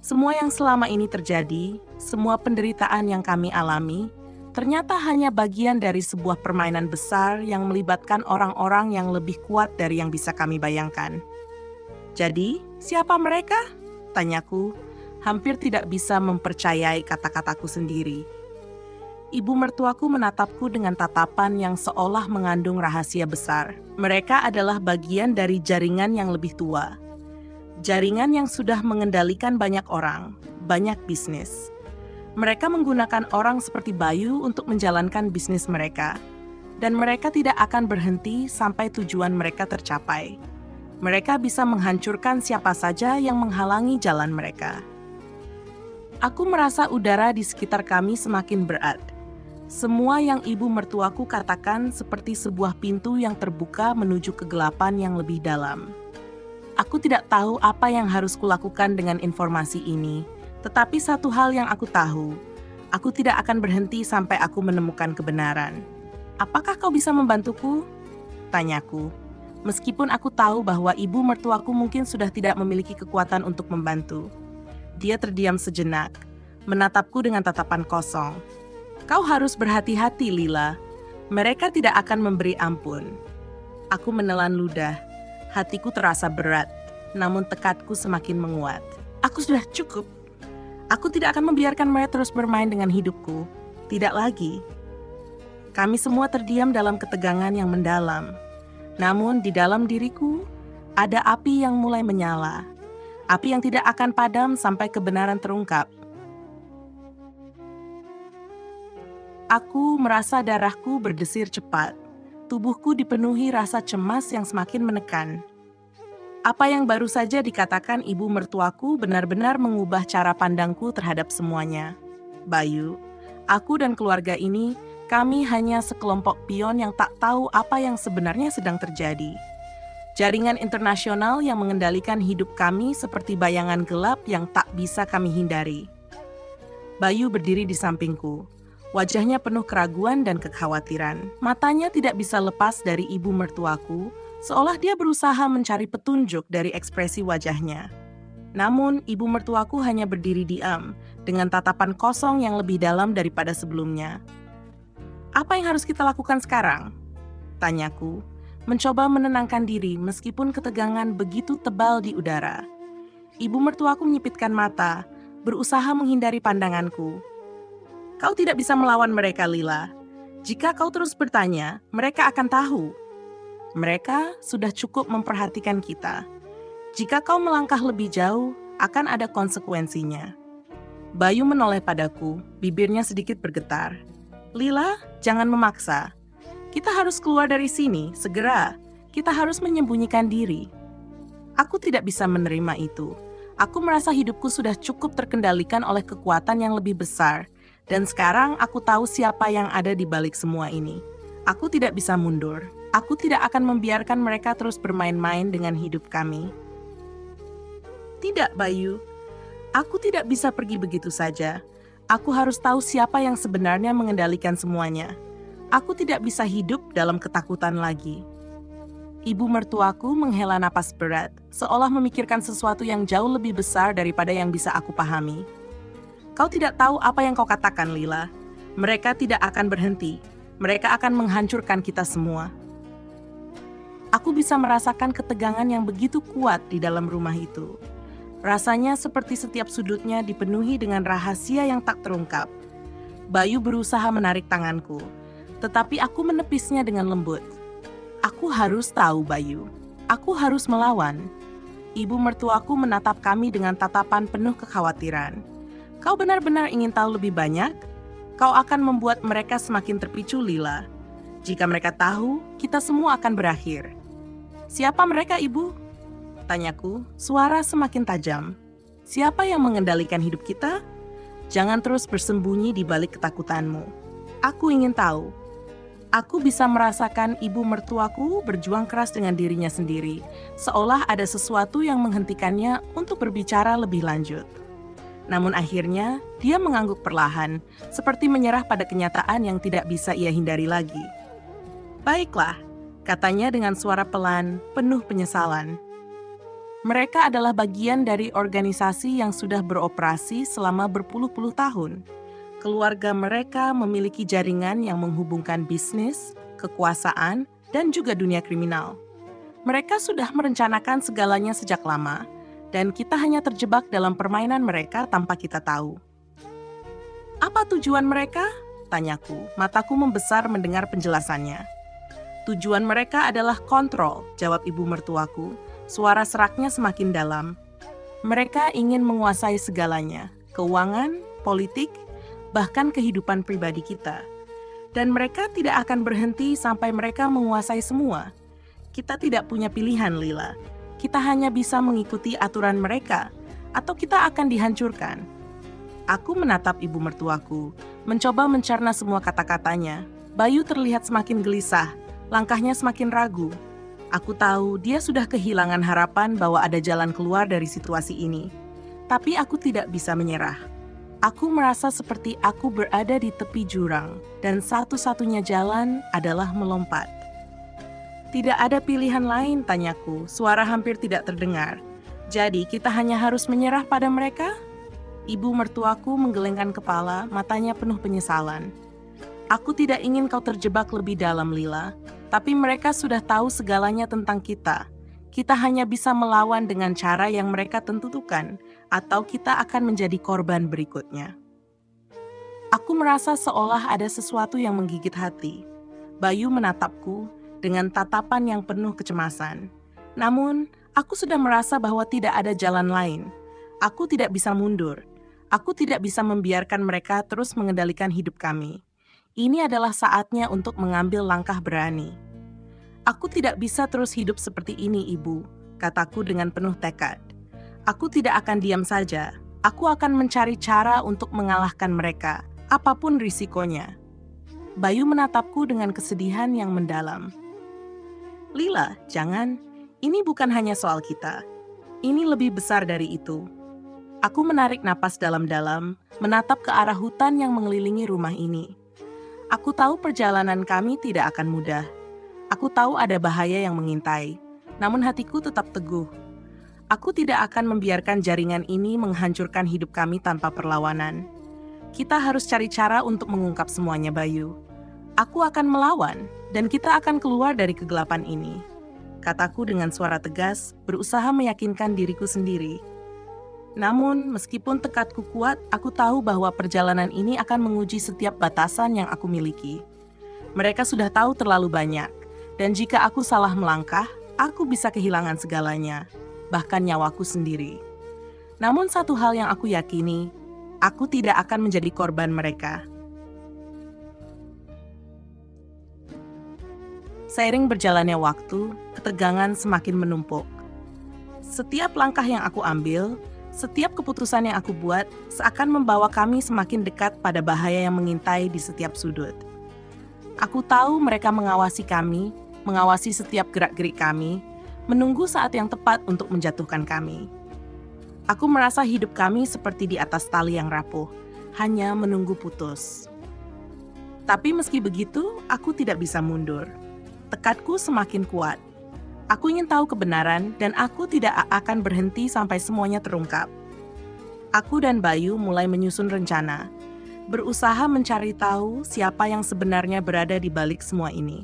Semua yang selama ini terjadi, semua penderitaan yang kami alami, ternyata hanya bagian dari sebuah permainan besar yang melibatkan orang-orang yang lebih kuat dari yang bisa kami bayangkan. "Jadi, siapa mereka?" tanyaku, hampir tidak bisa mempercayai kata-kataku sendiri. Ibu mertuaku menatapku dengan tatapan yang seolah mengandung rahasia besar. Mereka adalah bagian dari jaringan yang lebih tua. Jaringan yang sudah mengendalikan banyak orang, banyak bisnis. Mereka menggunakan orang seperti Bayu untuk menjalankan bisnis mereka. Dan mereka tidak akan berhenti sampai tujuan mereka tercapai. Mereka bisa menghancurkan siapa saja yang menghalangi jalan mereka. Aku merasa udara di sekitar kami semakin berat. Semua yang ibu mertuaku katakan seperti sebuah pintu yang terbuka menuju kegelapan yang lebih dalam. Aku tidak tahu apa yang harus kulakukan dengan informasi ini, tetapi satu hal yang aku tahu, aku tidak akan berhenti sampai aku menemukan kebenaran. "Apakah kau bisa membantuku?" tanyaku. Meskipun aku tahu bahwa ibu mertuaku mungkin sudah tidak memiliki kekuatan untuk membantu. Dia terdiam sejenak, menatapku dengan tatapan kosong. "Kau harus berhati-hati, Lila. Mereka tidak akan memberi ampun." Aku menelan ludah. Hatiku terasa berat, namun tekadku semakin menguat. Aku sudah cukup. Aku tidak akan membiarkan mereka terus bermain dengan hidupku. Tidak lagi. Kami semua terdiam dalam ketegangan yang mendalam. Namun di dalam diriku, ada api yang mulai menyala. Api yang tidak akan padam sampai kebenaran terungkap. Aku merasa darahku berdesir cepat. Tubuhku dipenuhi rasa cemas yang semakin menekan. Apa yang baru saja dikatakan ibu mertuaku benar-benar mengubah cara pandangku terhadap semuanya. Bayu, aku dan keluarga ini, kami hanya sekelompok pion yang tak tahu apa yang sebenarnya sedang terjadi. Jaringan internasional yang mengendalikan hidup kami seperti bayangan gelap yang tak bisa kami hindari. Bayu berdiri di sampingku. Wajahnya penuh keraguan dan kekhawatiran. Matanya tidak bisa lepas dari ibu mertuaku, seolah dia berusaha mencari petunjuk dari ekspresi wajahnya. Namun, ibu mertuaku hanya berdiri diam, dengan tatapan kosong yang lebih dalam daripada sebelumnya. "Apa yang harus kita lakukan sekarang?" tanyaku, mencoba menenangkan diri meskipun ketegangan begitu tebal di udara. Ibu mertuaku menyipitkan mata, berusaha menghindari pandanganku. Kau tidak bisa melawan mereka, Lila. Jika kau terus bertanya, mereka akan tahu. Mereka sudah cukup memperhatikan kita. Jika kau melangkah lebih jauh, akan ada konsekuensinya. Bayu menoleh padaku, bibirnya sedikit bergetar. Lila, jangan memaksa. Kita harus keluar dari sini, segera. Kita harus menyembunyikan diri. Aku tidak bisa menerima itu. Aku merasa hidupku sudah cukup terkendalikan oleh kekuatan yang lebih besar. Dan sekarang aku tahu siapa yang ada di balik semua ini. Aku tidak bisa mundur. Aku tidak akan membiarkan mereka terus bermain-main dengan hidup kami. Tidak, Bayu. Aku tidak bisa pergi begitu saja. Aku harus tahu siapa yang sebenarnya mengendalikan semuanya. Aku tidak bisa hidup dalam ketakutan lagi. Ibu mertuaku menghela napas berat, seolah memikirkan sesuatu yang jauh lebih besar daripada yang bisa aku pahami. Kau tidak tahu apa yang kau katakan, Lila. Mereka tidak akan berhenti. Mereka akan menghancurkan kita semua. Aku bisa merasakan ketegangan yang begitu kuat di dalam rumah itu. Rasanya seperti setiap sudutnya dipenuhi dengan rahasia yang tak terungkap. Bayu berusaha menarik tanganku, tetapi aku menepisnya dengan lembut. Aku harus tahu, Bayu. Aku harus melawan. Ibu mertuaku menatap kami dengan tatapan penuh kekhawatiran. Kau benar-benar ingin tahu lebih banyak? Kau akan membuat mereka semakin terpicu, Lila. Jika mereka tahu, kita semua akan berakhir. Siapa mereka, Ibu? Tanyaku, suara semakin tajam. Siapa yang mengendalikan hidup kita? Jangan terus bersembunyi di balik ketakutanmu. Aku ingin tahu. Aku bisa merasakan ibu mertuaku berjuang keras dengan dirinya sendiri, seolah ada sesuatu yang menghentikannya untuk berbicara lebih lanjut. Namun akhirnya, dia mengangguk perlahan, seperti menyerah pada kenyataan yang tidak bisa ia hindari lagi. Baiklah, katanya dengan suara pelan, penuh penyesalan. Mereka adalah bagian dari organisasi yang sudah beroperasi selama berpuluh-puluh tahun. Keluarga mereka memiliki jaringan yang menghubungkan bisnis, kekuasaan, dan juga dunia kriminal. Mereka sudah merencanakan segalanya sejak lama, dan kita hanya terjebak dalam permainan mereka tanpa kita tahu. Apa tujuan mereka? Tanyaku, mataku membesar mendengar penjelasannya. Tujuan mereka adalah kontrol, jawab ibu mertuaku. Suara seraknya semakin dalam. Mereka ingin menguasai segalanya, keuangan, politik, bahkan kehidupan pribadi kita. Dan mereka tidak akan berhenti sampai mereka menguasai semua. Kita tidak punya pilihan, Lila. Kita hanya bisa mengikuti aturan mereka, atau kita akan dihancurkan. Aku menatap ibu mertuaku, mencoba mencerna semua kata-katanya. Bayu terlihat semakin gelisah, langkahnya semakin ragu. Aku tahu dia sudah kehilangan harapan bahwa ada jalan keluar dari situasi ini. Tapi aku tidak bisa menyerah. Aku merasa seperti aku berada di tepi jurang, dan satu-satunya jalan adalah melompat. Tidak ada pilihan lain, tanyaku. Suara hampir tidak terdengar. Jadi kita hanya harus menyerah pada mereka? Ibu mertuaku menggelengkan kepala, matanya penuh penyesalan. Aku tidak ingin kau terjebak lebih dalam, Lila. Tapi mereka sudah tahu segalanya tentang kita. Kita hanya bisa melawan dengan cara yang mereka tentukan, atau kita akan menjadi korban berikutnya. Aku merasa seolah ada sesuatu yang menggigit hati. Bayu menatapku dengan tatapan yang penuh kecemasan. Namun, aku sudah merasa bahwa tidak ada jalan lain. Aku tidak bisa mundur. Aku tidak bisa membiarkan mereka terus mengendalikan hidup kami. Ini adalah saatnya untuk mengambil langkah berani. Aku tidak bisa terus hidup seperti ini, Ibu, kataku dengan penuh tekad. Aku tidak akan diam saja. Aku akan mencari cara untuk mengalahkan mereka, apapun risikonya. Bayu menatapku dengan kesedihan yang mendalam. Lila, jangan. Ini bukan hanya soal kita. Ini lebih besar dari itu. Aku menarik napas dalam-dalam, menatap ke arah hutan yang mengelilingi rumah ini. Aku tahu perjalanan kami tidak akan mudah. Aku tahu ada bahaya yang mengintai, namun hatiku tetap teguh. Aku tidak akan membiarkan jaringan ini menghancurkan hidup kami tanpa perlawanan. Kita harus cari cara untuk mengungkap semuanya, Bayu. Aku akan melawan, dan kita akan keluar dari kegelapan ini. Kataku dengan suara tegas, berusaha meyakinkan diriku sendiri. Namun, meskipun tekadku kuat, aku tahu bahwa perjalanan ini akan menguji setiap batasan yang aku miliki. Mereka sudah tahu terlalu banyak, dan jika aku salah melangkah, aku bisa kehilangan segalanya, bahkan nyawaku sendiri. Namun satu hal yang aku yakini, aku tidak akan menjadi korban mereka. Seiring berjalannya waktu, ketegangan semakin menumpuk. Setiap langkah yang aku ambil, setiap keputusan yang aku buat, seakan membawa kami semakin dekat pada bahaya yang mengintai di setiap sudut. Aku tahu mereka mengawasi kami, mengawasi setiap gerak-gerik kami, menunggu saat yang tepat untuk menjatuhkan kami. Aku merasa hidup kami seperti di atas tali yang rapuh, hanya menunggu putus. Tapi meski begitu, aku tidak bisa mundur. Tekadku semakin kuat. Aku ingin tahu kebenaran dan aku tidak akan berhenti sampai semuanya terungkap. Aku dan Bayu mulai menyusun rencana, berusaha mencari tahu siapa yang sebenarnya berada di balik semua ini.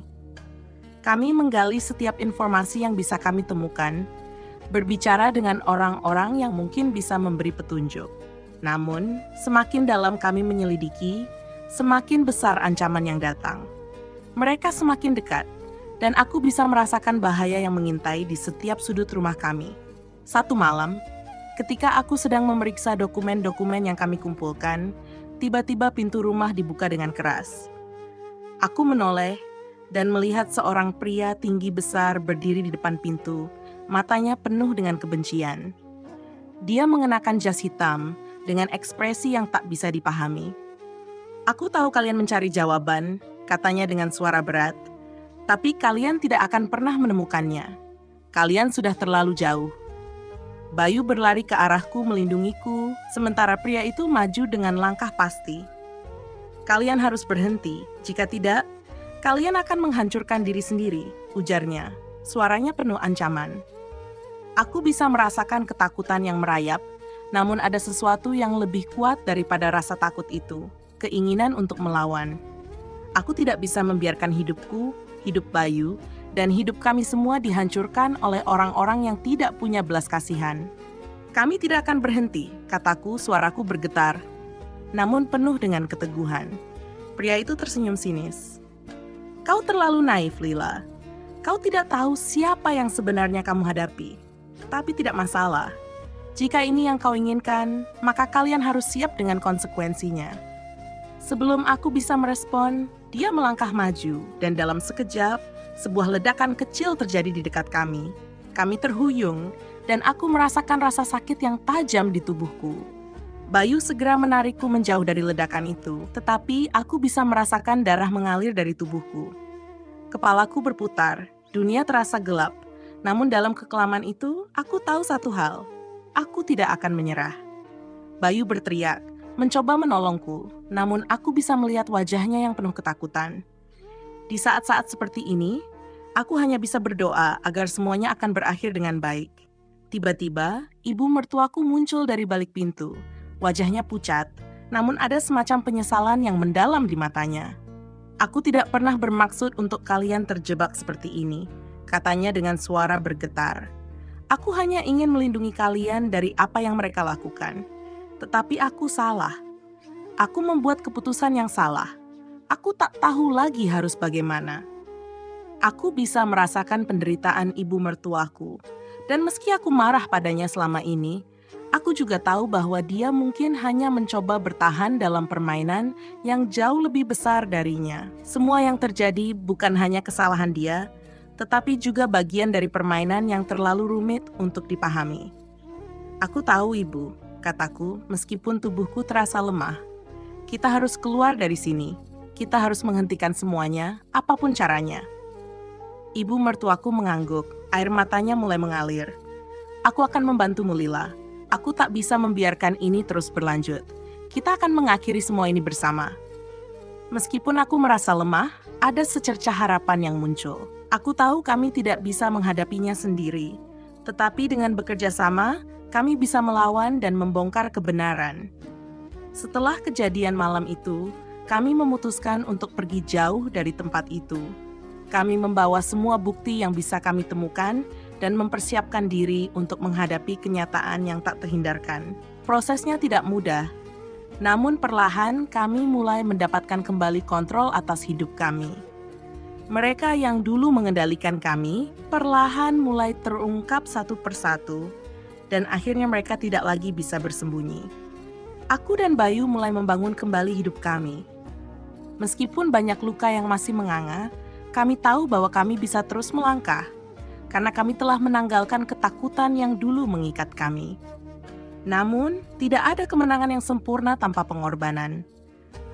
Kami menggali setiap informasi yang bisa kami temukan, berbicara dengan orang-orang yang mungkin bisa memberi petunjuk. Namun, semakin dalam kami menyelidiki, semakin besar ancaman yang datang. Mereka semakin dekat, dan aku bisa merasakan bahaya yang mengintai di setiap sudut rumah kami. Satu malam, ketika aku sedang memeriksa dokumen-dokumen yang kami kumpulkan, tiba-tiba pintu rumah dibuka dengan keras. Aku menoleh dan melihat seorang pria tinggi besar berdiri di depan pintu, matanya penuh dengan kebencian. Dia mengenakan jas hitam dengan ekspresi yang tak bisa dipahami. "Aku tahu kalian mencari jawaban," katanya dengan suara berat, "tapi kalian tidak akan pernah menemukannya. Kalian sudah terlalu jauh." Bayu berlari ke arahku melindungiku, sementara pria itu maju dengan langkah pasti. "Kalian harus berhenti, jika tidak, kalian akan menghancurkan diri sendiri," ujarnya. Suaranya penuh ancaman. Aku bisa merasakan ketakutan yang merayap, namun ada sesuatu yang lebih kuat daripada rasa takut itu, keinginan untuk melawan. Aku tidak bisa membiarkan hidupku, hidup Bayu, dan hidup kami semua dihancurkan oleh orang-orang yang tidak punya belas kasihan. "Kami tidak akan berhenti," kataku, suaraku bergetar, namun penuh dengan keteguhan. Pria itu tersenyum sinis. "Kau terlalu naif, Lila. Kau tidak tahu siapa yang sebenarnya kamu hadapi. Tapi tidak masalah. Jika ini yang kau inginkan, maka kalian harus siap dengan konsekuensinya." Sebelum aku bisa merespon, dia melangkah maju, dan dalam sekejap, sebuah ledakan kecil terjadi di dekat kami. Kami terhuyung, dan aku merasakan rasa sakit yang tajam di tubuhku. Bayu segera menarikku menjauh dari ledakan itu, tetapi aku bisa merasakan darah mengalir dari tubuhku. Kepalaku berputar, dunia terasa gelap, namun dalam kekelaman itu, aku tahu satu hal, aku tidak akan menyerah. Bayu berteriak, mencoba menolongku, namun aku bisa melihat wajahnya yang penuh ketakutan. Di saat-saat seperti ini, aku hanya bisa berdoa agar semuanya akan berakhir dengan baik. Tiba-tiba, ibu mertuaku muncul dari balik pintu. Wajahnya pucat, namun ada semacam penyesalan yang mendalam di matanya. "Aku tidak pernah bermaksud untuk kalian terjebak seperti ini," katanya dengan suara bergetar. "Aku hanya ingin melindungi kalian dari apa yang mereka lakukan. Tetapi aku salah. Aku membuat keputusan yang salah. Aku tak tahu lagi harus bagaimana." Aku bisa merasakan penderitaan ibu mertuaku, dan meski aku marah padanya selama ini, aku juga tahu bahwa dia mungkin hanya mencoba bertahan dalam permainan yang jauh lebih besar darinya. Semua yang terjadi bukan hanya kesalahan dia, tetapi juga bagian dari permainan yang terlalu rumit untuk dipahami. "Aku tahu, Ibu," kataku, meskipun tubuhku terasa lemah. "Kita harus keluar dari sini. Kita harus menghentikan semuanya, apapun caranya." Ibu mertuaku mengangguk, air matanya mulai mengalir. "Aku akan membantumu, Lila. Aku tak bisa membiarkan ini terus berlanjut. Kita akan mengakhiri semua ini bersama." Meskipun aku merasa lemah, ada secercah harapan yang muncul. Aku tahu kami tidak bisa menghadapinya sendiri, tetapi dengan bekerja sama, kami bisa melawan dan membongkar kebenaran. Setelah kejadian malam itu, kami memutuskan untuk pergi jauh dari tempat itu. Kami membawa semua bukti yang bisa kami temukan dan mempersiapkan diri untuk menghadapi kenyataan yang tak terhindarkan. Prosesnya tidak mudah, namun perlahan kami mulai mendapatkan kembali kontrol atas hidup kami. Mereka yang dulu mengendalikan kami, perlahan mulai terungkap satu persatu, dan akhirnya mereka tidak lagi bisa bersembunyi. Aku dan Bayu mulai membangun kembali hidup kami. Meskipun banyak luka yang masih menganga, kami tahu bahwa kami bisa terus melangkah, karena kami telah menanggalkan ketakutan yang dulu mengikat kami. Namun, tidak ada kemenangan yang sempurna tanpa pengorbanan.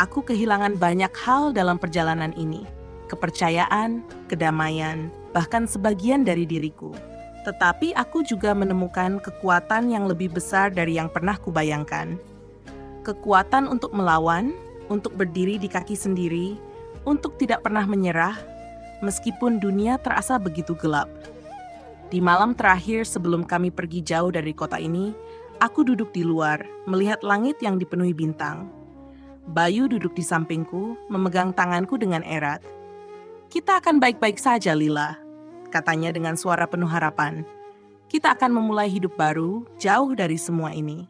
Aku kehilangan banyak hal dalam perjalanan ini. Kepercayaan, kedamaian, bahkan sebagian dari diriku. Tetapi aku juga menemukan kekuatan yang lebih besar dari yang pernah kubayangkan. Kekuatan untuk melawan, untuk berdiri di kaki sendiri, untuk tidak pernah menyerah, meskipun dunia terasa begitu gelap. Di malam terakhir sebelum kami pergi jauh dari kota ini, aku duduk di luar, melihat langit yang dipenuhi bintang. Bayu duduk di sampingku, memegang tanganku dengan erat. "Kita akan baik-baik saja, Lila," katanya dengan suara penuh harapan. "Kita akan memulai hidup baru, jauh dari semua ini."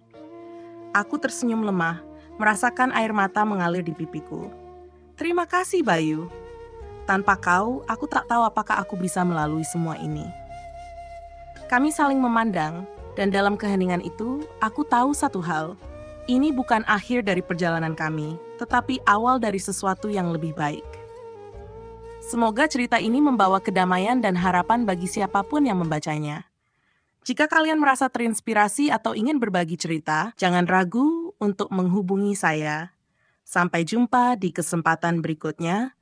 Aku tersenyum lemah, merasakan air mata mengalir di pipiku. "Terima kasih, Bayu. Tanpa kau, aku tak tahu apakah aku bisa melalui semua ini." Kami saling memandang, dan dalam keheningan itu, aku tahu satu hal. Ini bukan akhir dari perjalanan kami, tetapi awal dari sesuatu yang lebih baik. Semoga cerita ini membawa kedamaian dan harapan bagi siapapun yang membacanya. Jika kalian merasa terinspirasi atau ingin berbagi cerita, jangan ragu untuk menghubungi saya. Sampai jumpa di kesempatan berikutnya.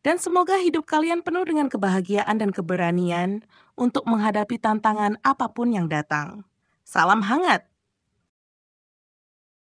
Dan semoga hidup kalian penuh dengan kebahagiaan dan keberanian untuk menghadapi tantangan apapun yang datang. Salam hangat!